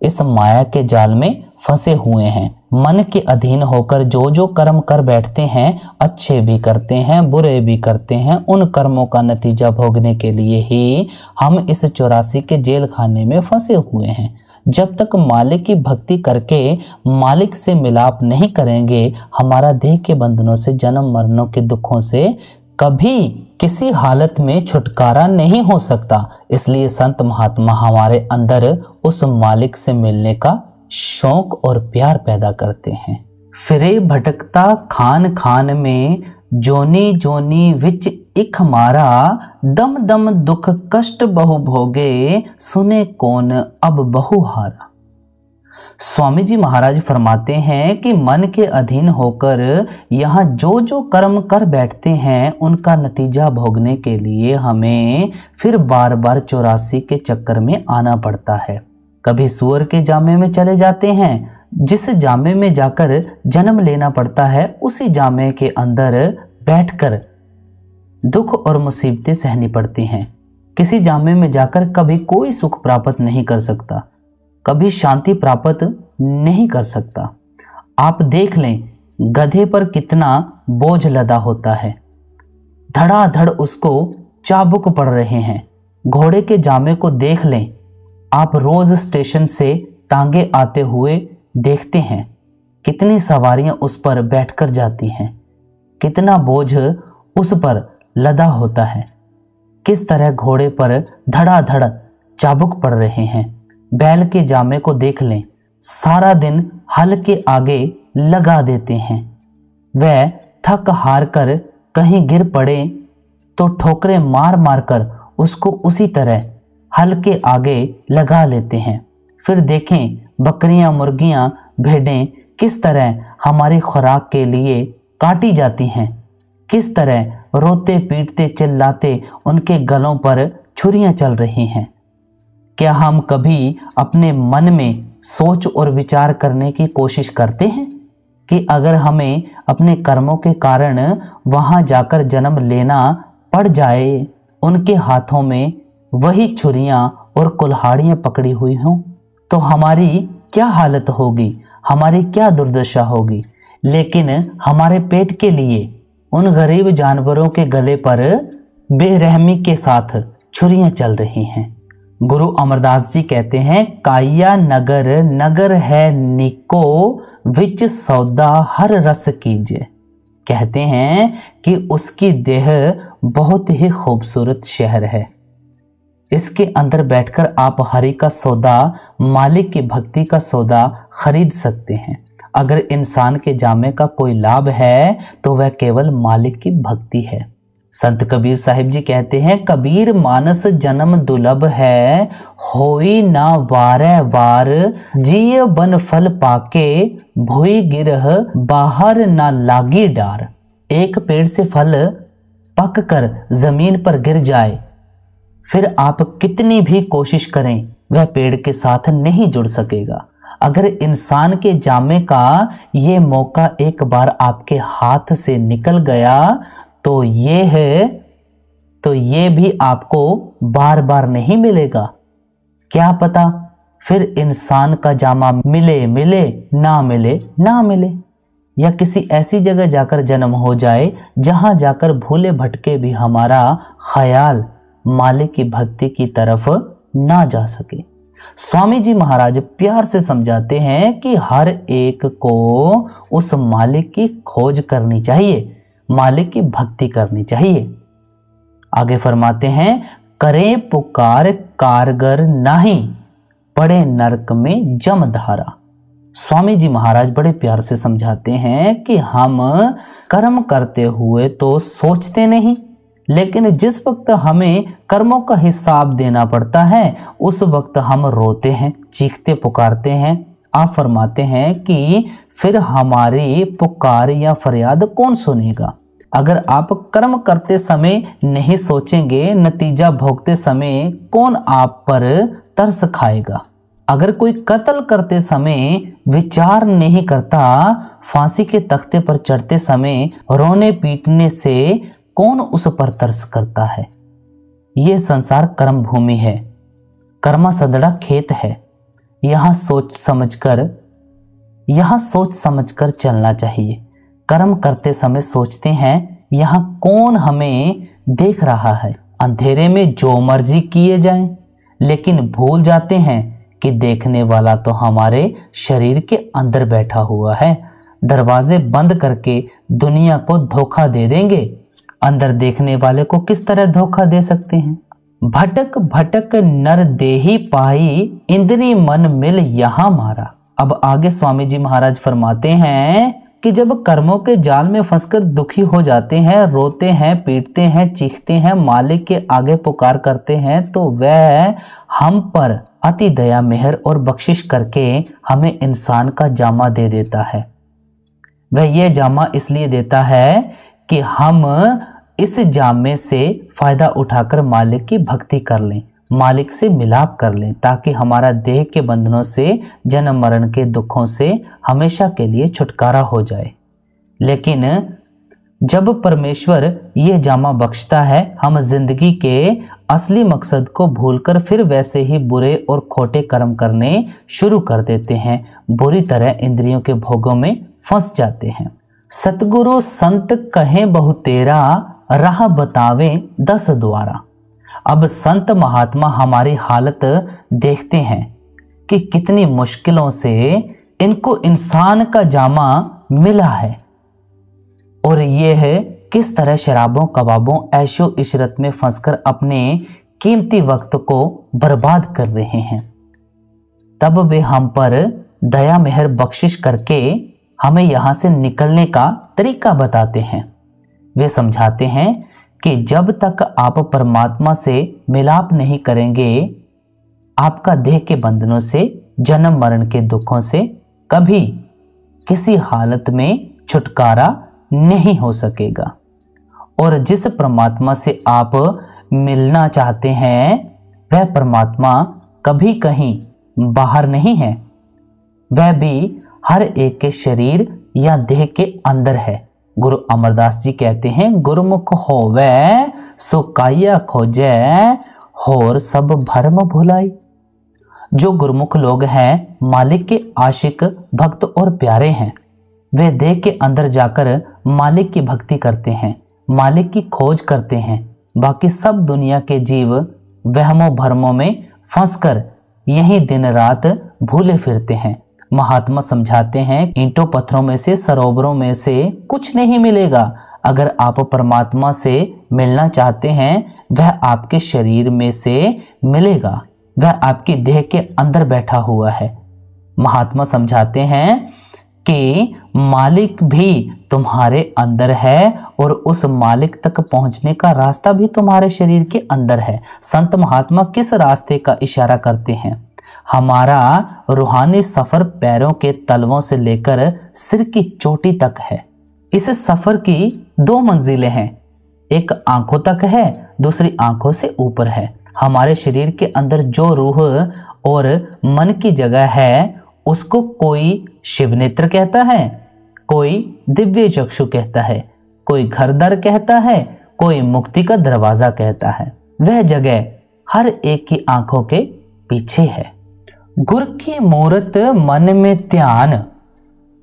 इस माया के जाल में फंसे हुए हैं। मन के अधीन होकर जो जो कर्म कर बैठते हैं, अच्छे भी करते हैं बुरे भी करते हैं, उन कर्मों का नतीजा भोगने के लिए ही हम इस 84 के जेल खाने में फंसे हुए हैं। जब तक मालिक की भक्ति करके मालिक से मिलाप नहीं करेंगे, हमारा देह के बंधनों से, जन्म मरणों के दुखों से कभी किसी हालत में छुटकारा नहीं हो सकता। इसलिए संत महात्मा हमारे अंदर उस मालिक से मिलने का शौक और प्यार पैदा करते हैं। फिरे भटकता खान खान में, जोनी जोनी विच इक हमारा, दम दम दुख कष्ट बहु भोगे, सुने कौन अब बहु हारा। स्वामी जी महाराज फरमाते हैं कि मन के अधीन होकर यहाँ जो जो कर्म कर बैठते हैं, उनका नतीजा भोगने के लिए हमें फिर बार बार 84 के चक्कर में आना पड़ता है। कभी सूअर के जामे में चले जाते हैं, जिस जामे में जाकर जन्म लेना पड़ता है, उसी जामे के अंदर बैठकर दुख और मुसीबतें सहनी पड़ती हैं। किसी जामे में जाकर कभी कोई सुख प्राप्त नहीं कर सकता, कभी शांति प्राप्त नहीं कर सकता। आप देख लें, गधे पर कितना बोझ लदा होता है, धड़ाधड़ उसको चाबुक पड़ रहे हैं। घोड़े के जामे को देख लें, आप रोज स्टेशन से तांगे आते हुए देखते हैं, कितनी सवारियां उस पर बैठकर जाती हैं, कितना बोझ उस पर लदा होता है, किस तरह घोड़े पर धड़ाधड़ चाबुक पड़ रहे हैं। बैल के जामे को देख लें, सारा दिन हल के आगे लगा देते हैं। वह थक हार कर कहीं गिर पड़े तो ठोकरें मार मार कर उसको उसी तरह हल के आगे लगा लेते हैं। फिर देखें, बकरियां, मुर्गियां, भेड़ें किस तरह हमारी खुराक के लिए काटी जाती हैं, किस तरह रोते पीटते चिल्लाते उनके गलों पर छुरियां चल रही हैं। क्या हम कभी अपने मन में सोच और विचार करने की कोशिश करते हैं कि अगर हमें अपने कर्मों के कारण वहां जाकर जन्म लेना पड़ जाए, उनके हाथों में वही छुरियां और कुल्हाड़ियां पकड़ी हुई हों, तो हमारी क्या हालत होगी, हमारी क्या दुर्दशा होगी। लेकिन हमारे पेट के लिए उन गरीब जानवरों के गले पर बेरहमी के साथ छुरियां चल रही हैं। गुरु अमरदास जी कहते हैं, काया नगर नगर है निको, विच सौदा हर रस कीजे। कहते हैं कि उसकी देह बहुत ही खूबसूरत शहर है, इसके अंदर बैठकर आप हरि का सौदा, मालिक की भक्ति का सौदा खरीद सकते हैं। अगर इंसान के जामे का कोई लाभ है तो वह केवल मालिक की भक्ति है। संत कबीर साहिब जी कहते हैं, कबीर मानस जन्म दुर्लभ है, होई ना वारे वार, जिय बन फल पाके, भुई गिरह बाहर ना लागी डार। एक पेड़ से फल पक कर जमीन पर गिर जाए, फिर आप कितनी भी कोशिश करें वह पेड़ के साथ नहीं जुड़ सकेगा। अगर इंसान के जामे का ये मौका एक बार आपके हाथ से निकल गया तो ये भी आपको बार बार नहीं मिलेगा। क्या पता फिर इंसान का जामा मिले मिले, ना मिले ना मिले, या किसी ऐसी जगह जाकर जन्म हो जाए जहां जाकर भूले भटके भी हमारा ख्याल मालिक की भक्ति की तरफ ना जा सके। स्वामी जी महाराज प्यार से समझाते हैं कि हर एक को उस मालिक की खोज करनी चाहिए, मालिक की भक्ति करनी चाहिए। आगे फरमाते हैं, करें पुकार कारगर नहीं, पड़े नरक में जमधारा। स्वामी जी महाराज बड़े प्यार से समझाते हैं कि हम कर्म करते हुए तो सोचते नहीं, लेकिन जिस वक्त हमें कर्मों का हिसाब देना पड़ता है उस वक्त हम रोते हैं, चीखते पुकारते हैं। आप फरमाते हैं कि फिर हमारी पुकार या फरियाद कौन सुनेगा। अगर आप कर्म करते समय नहीं सोचेंगे, नतीजा भोगते समय कौन आप पर तरस खाएगा। अगर कोई कत्ल करते समय विचार नहीं करता, फांसी के तख्ते पर चढ़ते समय रोने पीटने से कौन उस पर तरस करता है। यह संसार कर्म भूमि है, कर्मा सदड़ा खेत है। यहाँ सोच समझकर चलना चाहिए। कर्म करते समय सोचते हैं यहाँ कौन हमें देख रहा है। अंधेरे में जो मर्जी किए जाएं, लेकिन भूल जाते हैं कि देखने वाला तो हमारे शरीर के अंदर बैठा हुआ है। दरवाजे बंद करके दुनिया को धोखा दे देंगे, अंदर देखने वाले को किस तरह धोखा दे सकते हैं। भटक भटक नर देही पाई, इंद्री मन मिल यहाँ मारा। अब आगे स्वामी जी महाराज फरमाते हैं कि जब कर्मों के जाल में फंसकर दुखी हो जाते हैं, रोते हैं, पीटते हैं, चीखते हैं, मालिक के आगे पुकार करते हैं, तो वह हम पर अति दया मेहर और बख्शिश करके हमें इंसान का जामा दे देता है। वह यह जामा इसलिए देता है कि हम इस जामे से फायदा उठाकर मालिक की भक्ति कर लें, मालिक से मिलाप कर लें, ताकि हमारा देह के बंधनों से, जन्म मरण के दुखों से हमेशा के लिए छुटकारा हो जाए। लेकिन जब परमेश्वर ये जामा बख्शता है, हम जिंदगी के असली मकसद को भूलकर फिर वैसे ही बुरे और खोटे कर्म करने शुरू कर देते हैं, बुरी तरह इंद्रियों के भोगों में फंस जाते हैं। सतगुरु संत कहें बहु तेरा, राह बतावे 10 द्वारा। अब संत महात्मा हमारी हालत देखते हैं कि कितनी मुश्किलों से इनको इंसान का जामा मिला है, और यह किस तरह शराबों, कबाबों, ऐशो इशरत में फंसकर अपने कीमती वक्त को बर्बाद कर रहे हैं। तब वे हम पर दया मेहर बख्शिश करके हमें यहां से निकलने का तरीका बताते हैं। वे समझाते हैं कि जब तक आप परमात्मा से मिलाप नहीं करेंगे, आपका देह के बंधनों से, जन्म मरण के दुखों से कभी किसी हालत में छुटकारा नहीं हो सकेगा। और जिस परमात्मा से आप मिलना चाहते हैं, वह परमात्मा कभी कहीं बाहर नहीं है, वह भी हर एक के शरीर या देह के अंदर है। गुरु अमरदास जी कहते हैं, गुरुमुख होवे सो काया खोजे, होर सब भरम भुलाई। जो गुरुमुख लोग हैं, मालिक के आशिक, भक्त और प्यारे हैं, वे देह के अंदर जाकर मालिक की भक्ति करते हैं, मालिक की खोज करते हैं। बाकी सब दुनिया के जीव वहमों भरमों में फंसकर यही दिन रात भूले फिरते हैं। महात्मा समझाते हैं, ईंटों पत्थरों में से, सरोवरों में से कुछ नहीं मिलेगा। अगर आप परमात्मा से मिलना चाहते हैं, वह आपके शरीर में से मिलेगा, वह आपकी देह के अंदर बैठा हुआ है। महात्मा समझाते हैं कि मालिक भी तुम्हारे अंदर है और उस मालिक तक पहुंचने का रास्ता भी तुम्हारे शरीर के अंदर है। संत महात्मा किस रास्ते का इशारा करते हैं? हमारा रूहानी सफर पैरों के तलवों से लेकर सिर की चोटी तक है। इस सफर की 2 मंजिलें हैं, एक आंखों तक है, दूसरी आंखों से ऊपर है। हमारे शरीर के अंदर जो रूह और मन की जगह है, उसको कोई शिव नेत्र कहता है, कोई दिव्य चक्षु कहता है, कोई घर द्वार कहता है, कोई मुक्ति का दरवाजा कहता है। वह जगह हर एक की आंखों के पीछे है। गुर की मूरत मन में ध्यान,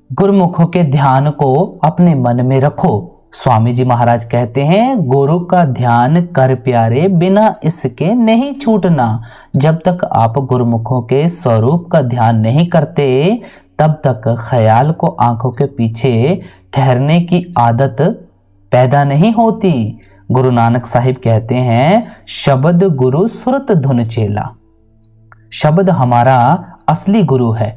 गुरुमुखों के ध्यान को अपने मन में रखो। स्वामी जी महाराज कहते हैं, गुरु का ध्यान कर प्यारे, बिना इसके नहीं छूटना। जब तक आप गुरुमुखों के स्वरूप का ध्यान नहीं करते, तब तक ख्याल को आंखों के पीछे ठहरने की आदत पैदा नहीं होती। गुरु नानक साहिब कहते हैं, शब्द गुरु सुरत धुन चेला। शब्द हमारा असली गुरु है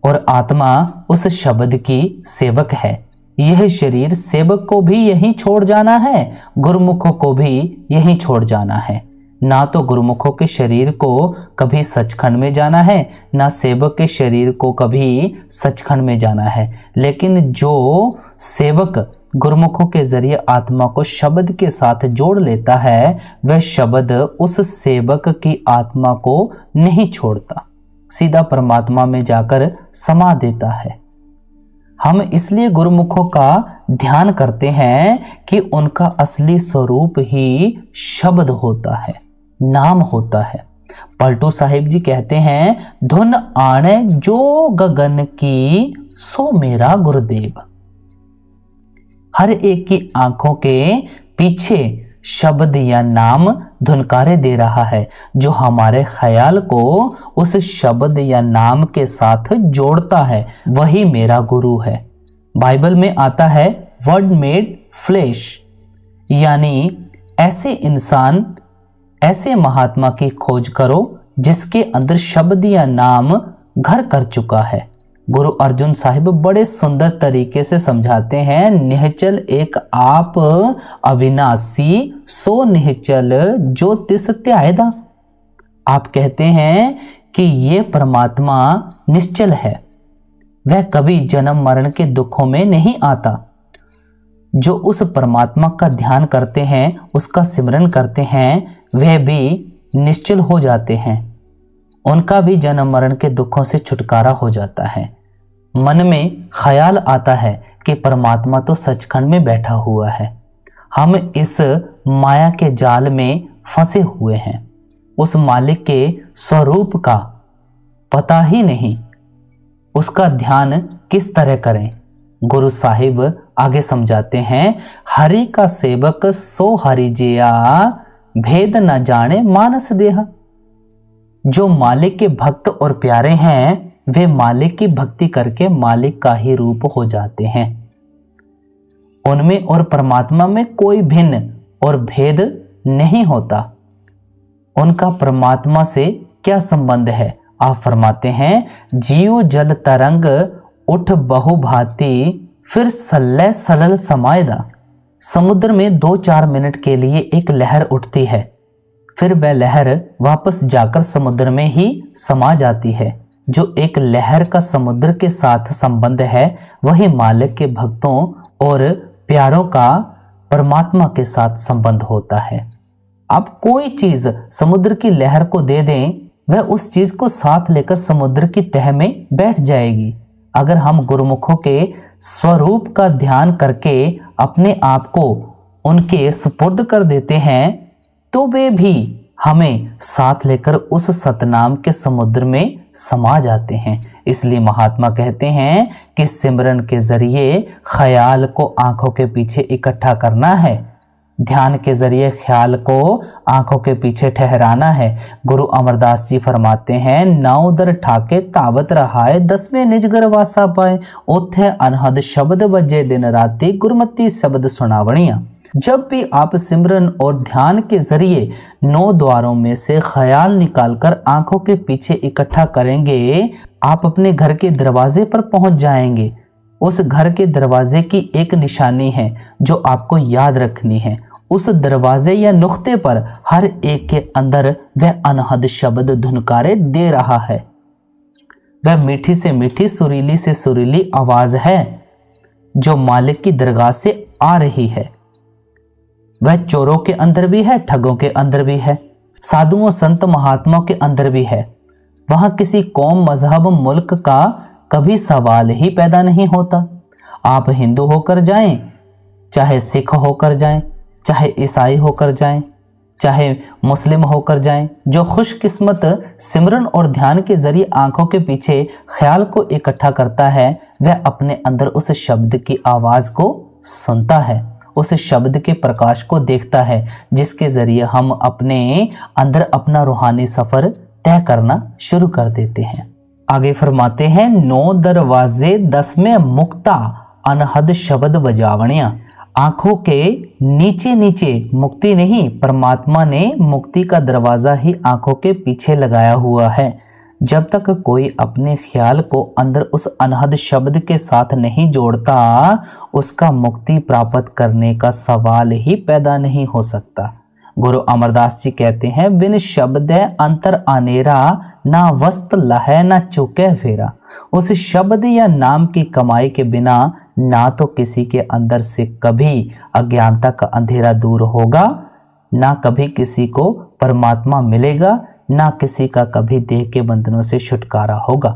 और आत्मा उस शब्द की सेवक है। यह शरीर सेवक को भी यहीं छोड़ जाना है, गुरुमुखों को भी यहीं छोड़ जाना है। ना तो गुरुमुखों के शरीर को कभी सचखंड में जाना है, ना सेवक के शरीर को कभी सचखंड में जाना है। लेकिन जो सेवक गुरुमुखों के जरिए आत्मा को शब्द के साथ जोड़ लेता है, वह शब्द उस सेवक की आत्मा को नहीं छोड़ता, सीधा परमात्मा में जाकर समा देता है। हम इसलिए गुरुमुखों का ध्यान करते हैं कि उनका असली स्वरूप ही शब्द होता है, नाम होता है। पलटू साहिब जी कहते हैं, धुन आणे जो गगन की सो मेरा गुरुदेव। हर एक की आंखों के पीछे शब्द या नाम धुनकारे दे रहा है, जो हमारे ख्याल को उस शब्द या नाम के साथ जोड़ता है, वही मेरा गुरु है। बाइबल में आता है वर्ड मेड फ्लेश, यानी ऐसे इंसान, ऐसे महात्मा की खोज करो जिसके अंदर शब्द या नाम घर कर चुका है। गुरु अर्जुन साहिब बड़े सुंदर तरीके से समझाते हैं, निहचल एक आप अविनाशी सो निहचल जो तिस त्यायदा। आप कहते हैं कि ये परमात्मा निश्चल है, वह कभी जन्म मरण के दुखों में नहीं आता। जो उस परमात्मा का ध्यान करते हैं, उसका सिमरन करते हैं, वह भी निश्चल हो जाते हैं, उनका भी जन्म मरण के दुखों से छुटकारा हो जाता है। मन में ख्याल आता है कि परमात्मा तो सचखंड में बैठा हुआ है, हम इस माया के जाल में फंसे हुए हैं, उस मालिक के स्वरूप का पता ही नहीं, उसका ध्यान किस तरह करें। गुरु साहिब आगे समझाते हैं, हरि का सेवक सो हरि जिया भेद न जाने मानस देहा। जो मालिक के भक्त और प्यारे हैं, वे मालिक की भक्ति करके मालिक का ही रूप हो जाते हैं। उनमें और परमात्मा में कोई भिन्न और भेद नहीं होता। उनका परमात्मा से क्या संबंध है? आप फरमाते हैं, जीव जल तरंग उठ बहु भांति फिर सल्ले सलल समायदा। समुद्र में 2-4 मिनट के लिए एक लहर उठती है, फिर वह लहर वापस जाकर समुद्र में ही समा जाती है। जो एक लहर का समुद्र के साथ संबंध है, वही मालिक के भक्तों और प्यारों का परमात्मा के साथ संबंध होता है। आप कोई चीज समुद्र की लहर को दे दें, वह उस चीज को साथ लेकर समुद्र की तह में बैठ जाएगी। अगर हम गुरुमुखों के स्वरूप का ध्यान करके अपने आप को उनके सुपुर्द कर देते हैं, तो वे भी हमें साथ लेकर उस सतनाम के समुद्र में समा जाते हैं। इसलिए महात्मा कहते हैं कि सिमरन के जरिए ख्याल को आंखों के पीछे इकट्ठा करना है, ध्यान के जरिए ख्याल को आंखों के पीछे ठहराना है। गुरु अमरदास जी फरमाते हैं, नाव दर ठाके तावत रहाए 10वें निजगर वासा पाए, ओथे अनहद शब्द बजे दिन राती गुरमती शब्द सुनावणिया। जब भी आप सिमरन और ध्यान के जरिए 9 द्वारों में से ख्याल निकालकर आंखों के पीछे इकट्ठा करेंगे, आप अपने घर के दरवाजे पर पहुंच जाएंगे। उस घर के दरवाजे की एक निशानी है जो आपको याद रखनी है। उस दरवाजे या नुक्ते पर हर एक के अंदर वह अनहद शब्द धुनकारे दे रहा है। वह मीठी से मीठी, सुरीली से सुरीली आवाज है जो मालिक की दरगाह से आ रही है। वह चोरों के अंदर भी है, ठगों के अंदर भी है, साधुओं संत महात्माओं के अंदर भी है। वहां किसी कौम, मजहब, मुल्क का कभी सवाल ही पैदा नहीं होता। आप हिंदू होकर जाएं, चाहे सिख होकर जाएं, चाहे ईसाई होकर जाएं, चाहे मुस्लिम होकर जाएं, जो खुशकिस्मत सिमरन और ध्यान के जरिए आंखों के पीछे ख्याल को इकट्ठा करता है, वह अपने अंदर उस शब्द की आवाज को सुनता है, उस शब्द के प्रकाश को देखता है, जिसके जरिए हम अपने अंदर अपना रूहानी सफर तय करना शुरू कर देते हैं। आगे फरमाते हैं, 9 दरवाजे 10 में मुक्ता अनहद शब्द बजावणिया। आंखों के नीचे नीचे मुक्ति नहीं, परमात्मा ने मुक्ति का दरवाजा ही आंखों के पीछे लगाया हुआ है। जब तक कोई अपने ख्याल को अंदर उस अनहद शब्द के साथ नहीं जोड़ता, उसका मुक्ति प्राप्त करने का सवाल ही पैदा नहीं हो सकता। गुरु अमरदास जी कहते हैं, बिन शब्द अंतर अनेरा, ना वस्त लहै ना चुके फेरा। उस शब्द या नाम की कमाई के बिना ना तो किसी के अंदर से कभी अज्ञानता का अंधेरा दूर होगा, ना कभी किसी को परमात्मा मिलेगा, ना किसी का कभी देह के बंधनों से छुटकारा होगा।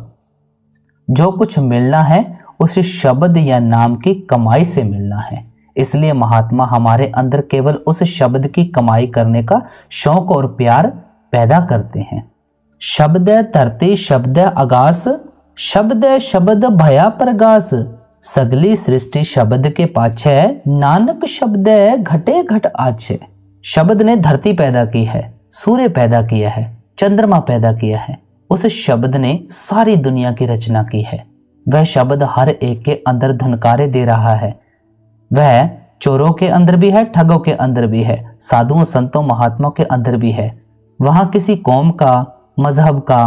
जो कुछ मिलना है उस शब्द या नाम की कमाई से मिलना है। इसलिए महात्मा हमारे अंदर केवल उस शब्द की कमाई करने का शौक और प्यार पैदा करते हैं। शब्द धरती शब्द आगास, शब्द शब्द भया प्रगास। सगली सृष्टि शब्द के पाछे, नानक शब्द घटे घट आछे। शब्द ने धरती पैदा की है, सूर्य पैदा किया है, चंद्रमा पैदा किया है। उस शब्द ने सारी दुनिया की रचना की है। वह शब्द हर एक के अंदर धुनकारे दे रहा है। वह चोरों के अंदर भी है, ठगों के अंदर भी है, साधुओं संतों महात्माओं के अंदर भी है। वहां किसी कौम का, मजहब का,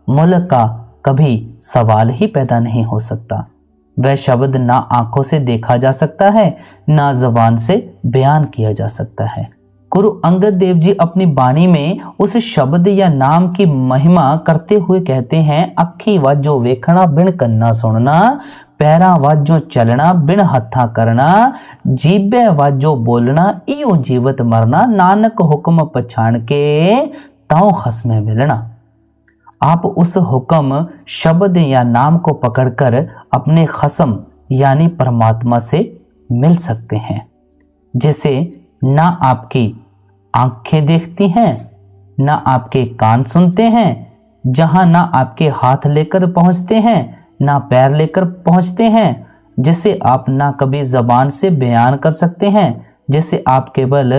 मुल्क का कभी सवाल ही पैदा नहीं हो सकता। वह शब्द ना आंखों से देखा जा सकता है, ना जबान से बयान किया जा सकता है। गुरु अंगद देव जी अपनी बाणी में उस शब्द या नाम की महिमा करते हुए कहते हैं, अखी वाजो वेखना बिन कन्ना सुनना, पैरा वाजो चलना बिन हथा करना, जीबे वाजो बोलना इयो जीवत मरना, नानक हुक्म पछाण के ताऊ खस्मे मिलना। आप उस हुक्म शब्द या नाम को पकड़कर अपने खस्म यानी परमात्मा से मिल सकते हैं, जिसे ना आपकी आंखें देखती हैं, ना आपके कान सुनते हैं, जहां ना आपके हाथ लेकर पहुंचते हैं, ना पैर लेकर पहुंचते हैं, जिसे आप ना कभी जबान से बयान कर सकते हैं, जिसे आप केवल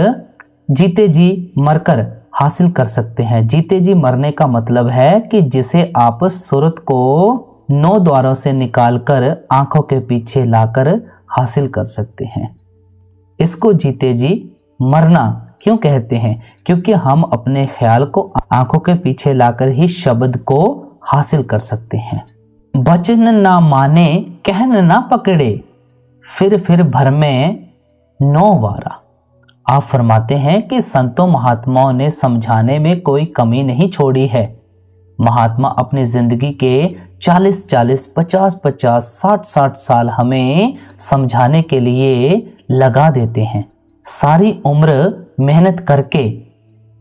जीते जी मरकर हासिल कर सकते हैं। जीते जी मरने का मतलब है कि जिसे आप सूरत को 9 द्वारों से निकालकर आंखों के पीछे लाकर हासिल कर सकते हैं। इसको जीते जी मरना क्यों कहते हैं? क्योंकि हम अपने ख्याल को आंखों के पीछे लाकर ही शब्द को हासिल कर सकते हैं। वचन ना माने कहन ना पकड़े, फिर भर में 9 वारा। आप फरमाते हैं कि संतों महात्माओं ने समझाने में कोई कमी नहीं छोड़ी है। महात्मा अपनी जिंदगी के 40-40, 50-50, 60-60 साल हमें समझाने के लिए लगा देते हैं। सारी उम्र मेहनत करके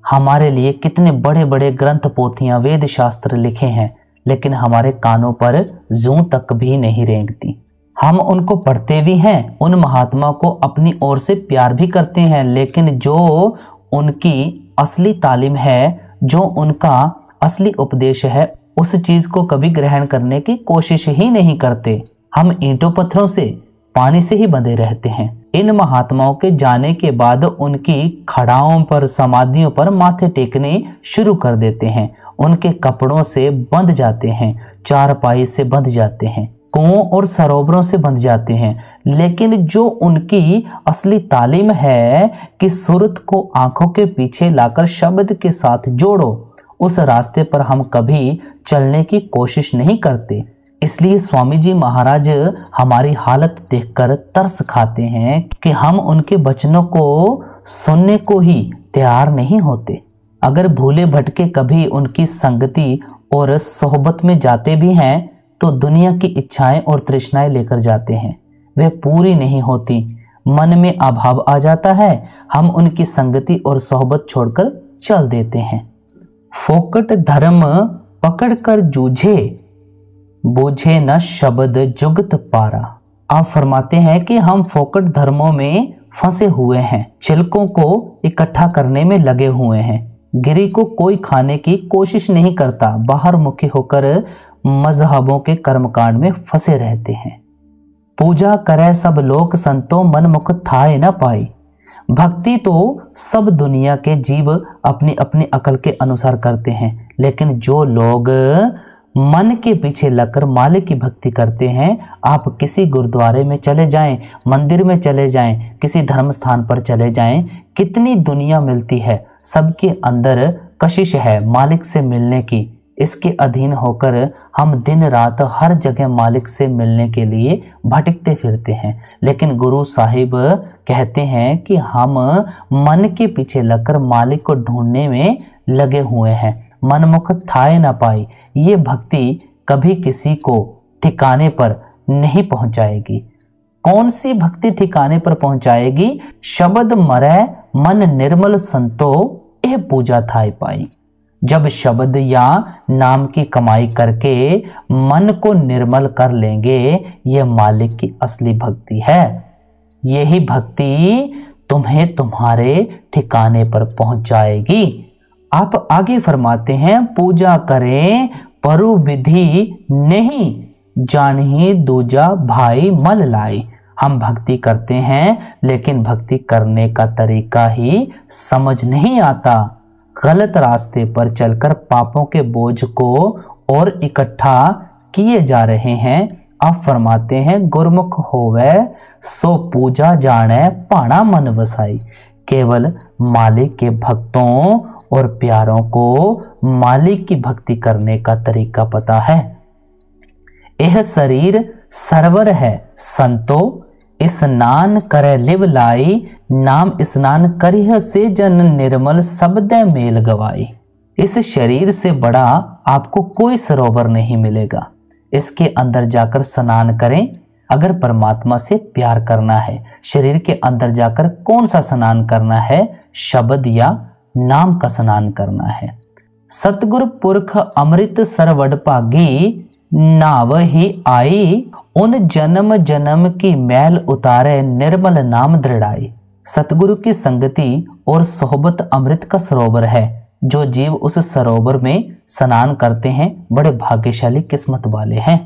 हमारे लिए कितने बड़े बड़े ग्रंथ, पोथियां, वेद शास्त्र लिखे हैं, लेकिन हमारे कानों पर जूं तक भी नहीं रेंगती। हम उनको पढ़ते भी हैं, उन महात्मा को अपनी ओर से प्यार भी करते हैं, लेकिन जो उनकी असली तालीम है, जो उनका असली उपदेश है, उस चीज को कभी ग्रहण करने की कोशिश ही नहीं करते। हम ईंटों पत्थरों से, पानी से ही बंधे रहते हैं। इन महात्माओं के जाने के बाद उनकी खड़ाओं पर, समाधियों पर माथे टेकने शुरू कर देते हैं। उनके कपड़ों से बंध जाते हैं, चारपाई से बंध जाते हैं, कुओं और सरोवरों से बंध जाते हैं। लेकिन जो उनकी असली तालीम है कि सूरत को आंखों के पीछे लाकर शब्द के साथ जोड़ो, उस रास्ते पर हम कभी चलने की कोशिश नहीं करते। इसलिए स्वामी जी महाराज हमारी हालत देखकर तरस खाते हैं कि हम उनके वचनों को सुनने को ही तैयार नहीं होते। अगर भूले भटके कभी उनकी संगति और सोहबत में जाते भी हैं तो दुनिया की इच्छाएं और तृष्णाएं लेकर जाते हैं, वे पूरी नहीं होती। मन में अभाव आ जाता है, हम उनकी संगति और सोहबत छोड़कर चल देते हैं। फोकट धर्म पकड़ कर जूझे, बूझे न शब्द जुगत पारा। आप फरमाते हैं कि हम फोकट धर्मों में फंसे हुए हैं, छिलकों को इकट्ठा करने में लगे हुए हैं। गिरी को कोई खाने की कोशिश नहीं करता, बाहर मुखी होकर मजहबों के कर्मकांड में फंसे रहते हैं। पूजा करे सब लोग संतों, मन मुख थाए न पाई। भक्ति तो सब दुनिया के जीव अपनी अपनी अकल के अनुसार करते हैं, लेकिन जो लोग मन के पीछे लगकर मालिक की भक्ति करते हैं। आप किसी गुरुद्वारे में चले जाएं, मंदिर में चले जाएं, किसी धर्म स्थान पर चले जाएं, कितनी दुनिया मिलती है, सबके अंदर कशिश है मालिक से मिलने की। इसके अधीन होकर हम दिन रात हर जगह मालिक से मिलने के लिए भटकते फिरते हैं। लेकिन गुरु साहिब कहते हैं कि हम मन के पीछे लगकर मालिक को ढूंढने में लगे हुए हैं। मनमुख थाए न पाई, ये भक्ति कभी किसी को ठिकाने पर नहीं पहुंचाएगी। कौन सी भक्ति ठिकाने पर पहुंचाएगी? शब्द मरै मन निर्मल संतो, यह पूजा थाई पाई। जब शब्द या नाम की कमाई करके मन को निर्मल कर लेंगे, यह मालिक की असली भक्ति है। यही भक्ति तुम्हें तुम्हारे ठिकाने पर पहुंचाएगी। आप आगे फरमाते हैं, पूजा करें परु विधि नहीं, जानी दूजा भाई मल लाई। हम भक्ति करते हैं लेकिन भक्ति करने का तरीका ही समझ नहीं आता। गलत रास्ते पर चलकर पापों के बोझ को और इकट्ठा किए जा रहे हैं। आप फरमाते हैं, गुरमुख होवे सो पूजा जाने पाना मन वसाई। केवल मालिक के भक्तों और प्यारों को मालिक की भक्ति करने का तरीका पता है। यह शरीर सरवर है संतो, स्नान करे लिव लाई। नाम स्नान करिह से जन निर्मल शब्द मेल गवाई। इस शरीर से बड़ा आपको कोई सरोवर नहीं मिलेगा। इसके अंदर जाकर स्नान करें अगर परमात्मा से प्यार करना है। शरीर के अंदर जाकर कौन सा स्नान करना है? शब्द या नाम का स्नान करना है। सतगुर पुरख अमृत सरवड़ पागी, नाव ही आई। उन जन्म जन्म की मैल उतारे निर्मल नाम दृढ़ाई। सतगुरु की संगति और सोहबत अमृत का सरोवर है। जो जीव उस सरोवर में स्नान करते हैं बड़े भाग्यशाली किस्मत वाले हैं।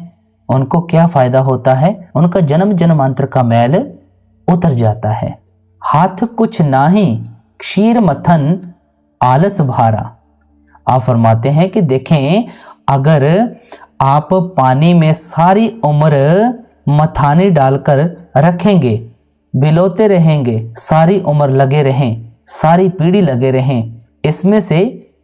उनको क्या फायदा होता है? उनका जन्म जन्मांतर का मैल उतर जाता है। हाथ कुछ नाही क्षीर मथन आलस भारा। आप फरमाते हैं कि देखें, अगर आप पानी में सारी उम्र मथानी डालकर रखेंगे, बिलोते रहेंगे, सारी उम्र लगे रहें, सारी पीढ़ी लगे रहें, इसमें से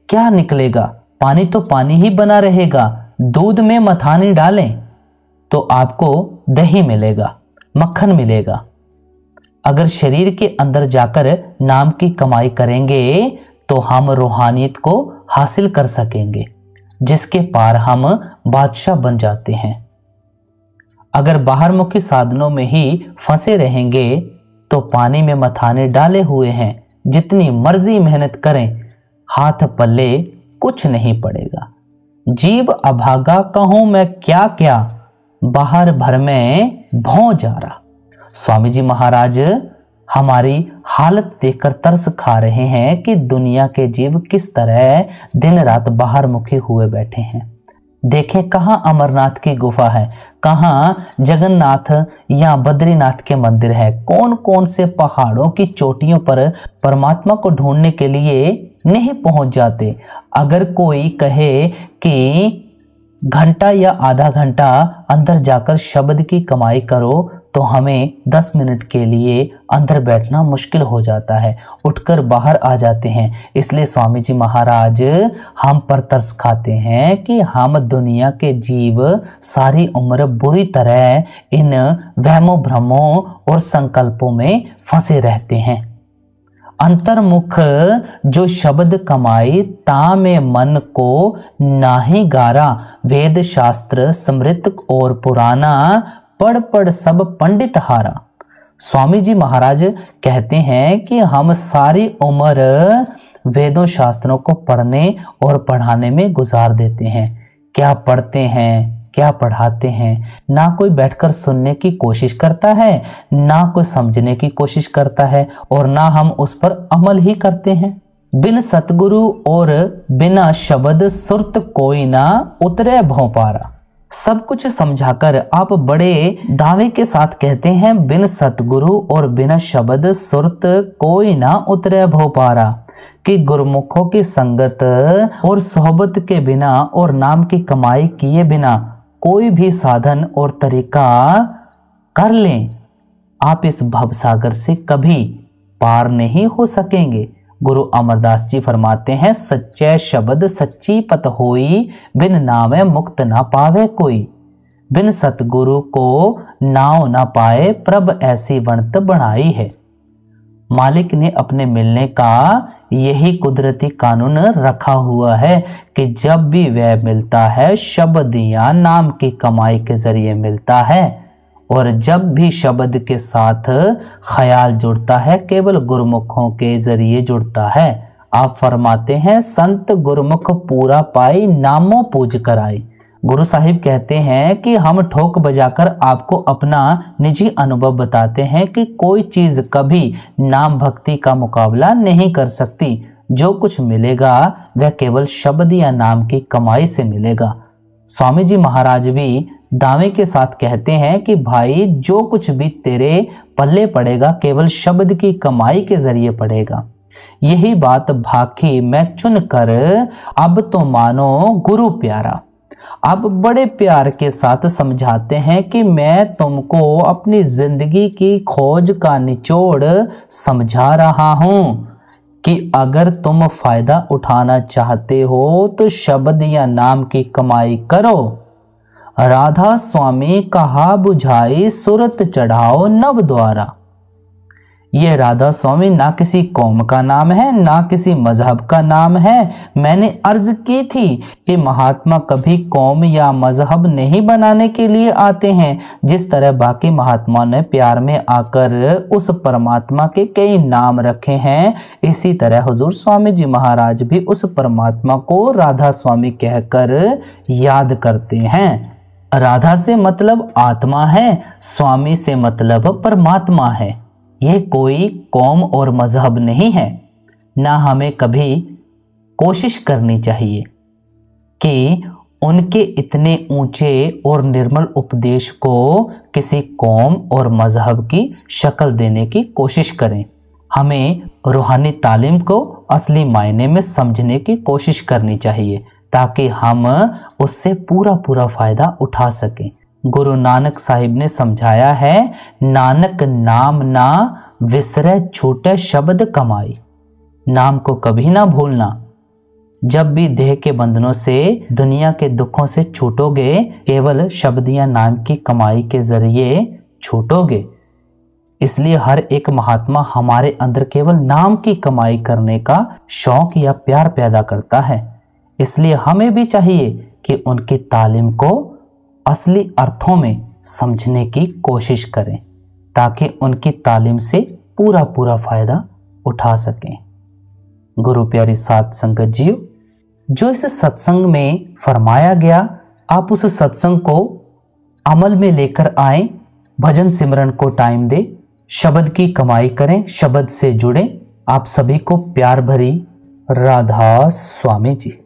क्या निकलेगा? पानी तो पानी ही बना रहेगा। दूध में मथानी डालें तो आपको दही मिलेगा, मक्खन मिलेगा। अगर शरीर के अंदर जाकर नाम की कमाई करेंगे तो हम रूहानियत को हासिल कर सकेंगे, जिसके पार हम बादशाह बन जाते हैं। अगर बाहर मुखी साधनों में ही फंसे रहेंगे तो पानी में मथाने डाले हुए हैं, जितनी मर्जी मेहनत करें हाथ पल्ले कुछ नहीं पड़ेगा। जीव अभागा कहूं मैं क्या क्या, बाहर भर में भौं जा रहा। स्वामी जी महाराज हमारी हालत देखकर तरस खा रहे हैं कि दुनिया के जीव किस तरह दिन रात बाहर मुखी हुए बैठे हैं। देखें, कहाँ अमरनाथ की गुफा है, कहाँ जगन्नाथ या बद्रीनाथ के मंदिर है, कौन कौन से पहाड़ों की चोटियों पर परमात्मा को ढूंढने के लिए नहीं पहुंच जाते। अगर कोई कहे कि घंटा या आधा घंटा अंदर जाकर शब्द की कमाई करो तो हमें 10 मिनट के लिए अंदर बैठना मुश्किल हो जाता है, उठकर बाहर आ जाते हैं। इसलिए स्वामी जी महाराज हम पर तरस खाते हैं कि हम दुनिया के जीव सारी उम्र बुरी तरह इन वहमों भ्रमों और संकल्पों में फंसे रहते हैं। अंतर्मुख जो शब्द कमाई ता में मन को नाही गारा। वेद शास्त्र समृत और पुराना पढ़ पढ़ सब पंडित हारा। स्वामी जी महाराज कहते हैं कि हम सारी उम्र वेदों शास्त्रों को पढ़ने और पढ़ाने में गुजार देते हैं। क्या पढ़ते हैं, क्या पढ़ाते हैं? ना कोई बैठकर सुनने की कोशिश करता है, ना कोई समझने की कोशिश करता है, और ना हम उस पर अमल ही करते हैं। बिन सतगुरु और बिना शब्द सुरत कोई ना उतरे भोपारा। सब कुछ समझाकर आप बड़े दावे के साथ कहते हैं, बिन सतगुरु और बिना शब्द सुरत कोई ना उतरे भो पारा, कि गुरुमुखों की संगत और सोहबत के बिना और नाम की कमाई किए बिना कोई भी साधन और तरीका कर लें, आप इस भवसागर से कभी पार नहीं हो सकेंगे। गुरु अमरदास जी फरमाते हैं, सच्चे शब्द सच्ची पत होई, बिन नावे मुक्त ना पावे कोई, बिन सतगुरु को नाव ना पाए, प्रभ ऐसी वणत बनाई है। मालिक ने अपने मिलने का यही कुदरती कानून रखा हुआ है कि जब भी वह मिलता है शब्द या नाम की कमाई के जरिए मिलता है, और जब भी शब्द के साथ ख्याल जुड़ता है केवल गुरुमुखों के जरिए जुड़ता है। आप फरमाते हैं, संत गुरुमुख पूरा पाई, नामों पूज कर आई। गुरु साहिब कहते हैं कि हम ठोक बजाकर आपको अपना निजी अनुभव बताते हैं कि कोई चीज कभी नाम भक्ति का मुकाबला नहीं कर सकती। जो कुछ मिलेगा वह केवल शब्द या नाम की कमाई से मिलेगा। स्वामी जी महाराज भी दावे के साथ कहते हैं कि भाई जो कुछ भी तेरे पल्ले पड़ेगा केवल शब्द की कमाई के जरिए पड़ेगा। यही बात भाखी मैं चुन कर अब तो मानो गुरु प्यारा। अब बड़े प्यार के साथ समझाते हैं कि मैं तुमको अपनी जिंदगी की खोज का निचोड़ समझा रहा हूं कि अगर तुम फायदा उठाना चाहते हो तो शब्द या नाम की कमाई करो। राधा स्वामी कहा बुझाई, सुरत चढ़ाओ नव द्वारा। ये राधा स्वामी ना किसी कौम का नाम है ना किसी मजहब का नाम है। मैंने अर्ज की थी कि महात्मा कभी कौम या मजहब नहीं बनाने के लिए आते हैं। जिस तरह बाकी महात्मा ने प्यार में आकर उस परमात्मा के कई नाम रखे हैं, इसी तरह हुजूर स्वामी जी महाराज भी उस परमात्मा को राधा स्वामी कहकर याद करते हैं। राधा से मतलब आत्मा है, स्वामी से मतलब परमात्मा है। यह कोई कौम और मजहब नहीं है। ना हमें कभी कोशिश करनी चाहिए कि उनके इतने ऊंचे और निर्मल उपदेश को किसी कौम और मजहब की शक्ल देने की कोशिश करें। हमें रूहानी तालीम को असली मायने में समझने की कोशिश करनी चाहिए ताकि हम उससे पूरा फायदा उठा सकें। गुरु नानक साहिब ने समझाया है, नानक नाम ना विसरे छूटे शब्द कमाई। नाम को कभी ना भूलना। जब भी देह के बंधनों से दुनिया के दुखों से छूटोगे, केवल शब्द या नाम की कमाई के जरिए छूटोगे। इसलिए हर एक महात्मा हमारे अंदर केवल नाम की कमाई करने का शौक या प्यार पैदा करता है। इसलिए हमें भी चाहिए कि उनकी तालीम को असली अर्थों में समझने की कोशिश करें ताकि उनकी तालीम से पूरा फायदा उठा सकें। गुरु प्यारी साध संगत जियो, जो इस सत्संग में फरमाया गया आप उस सत्संग को अमल में लेकर आए, भजन सिमरन को टाइम दे, शब्द की कमाई करें, शब्द से जुड़ें। आप सभी को प्यार भरी राधा स्वामी जी।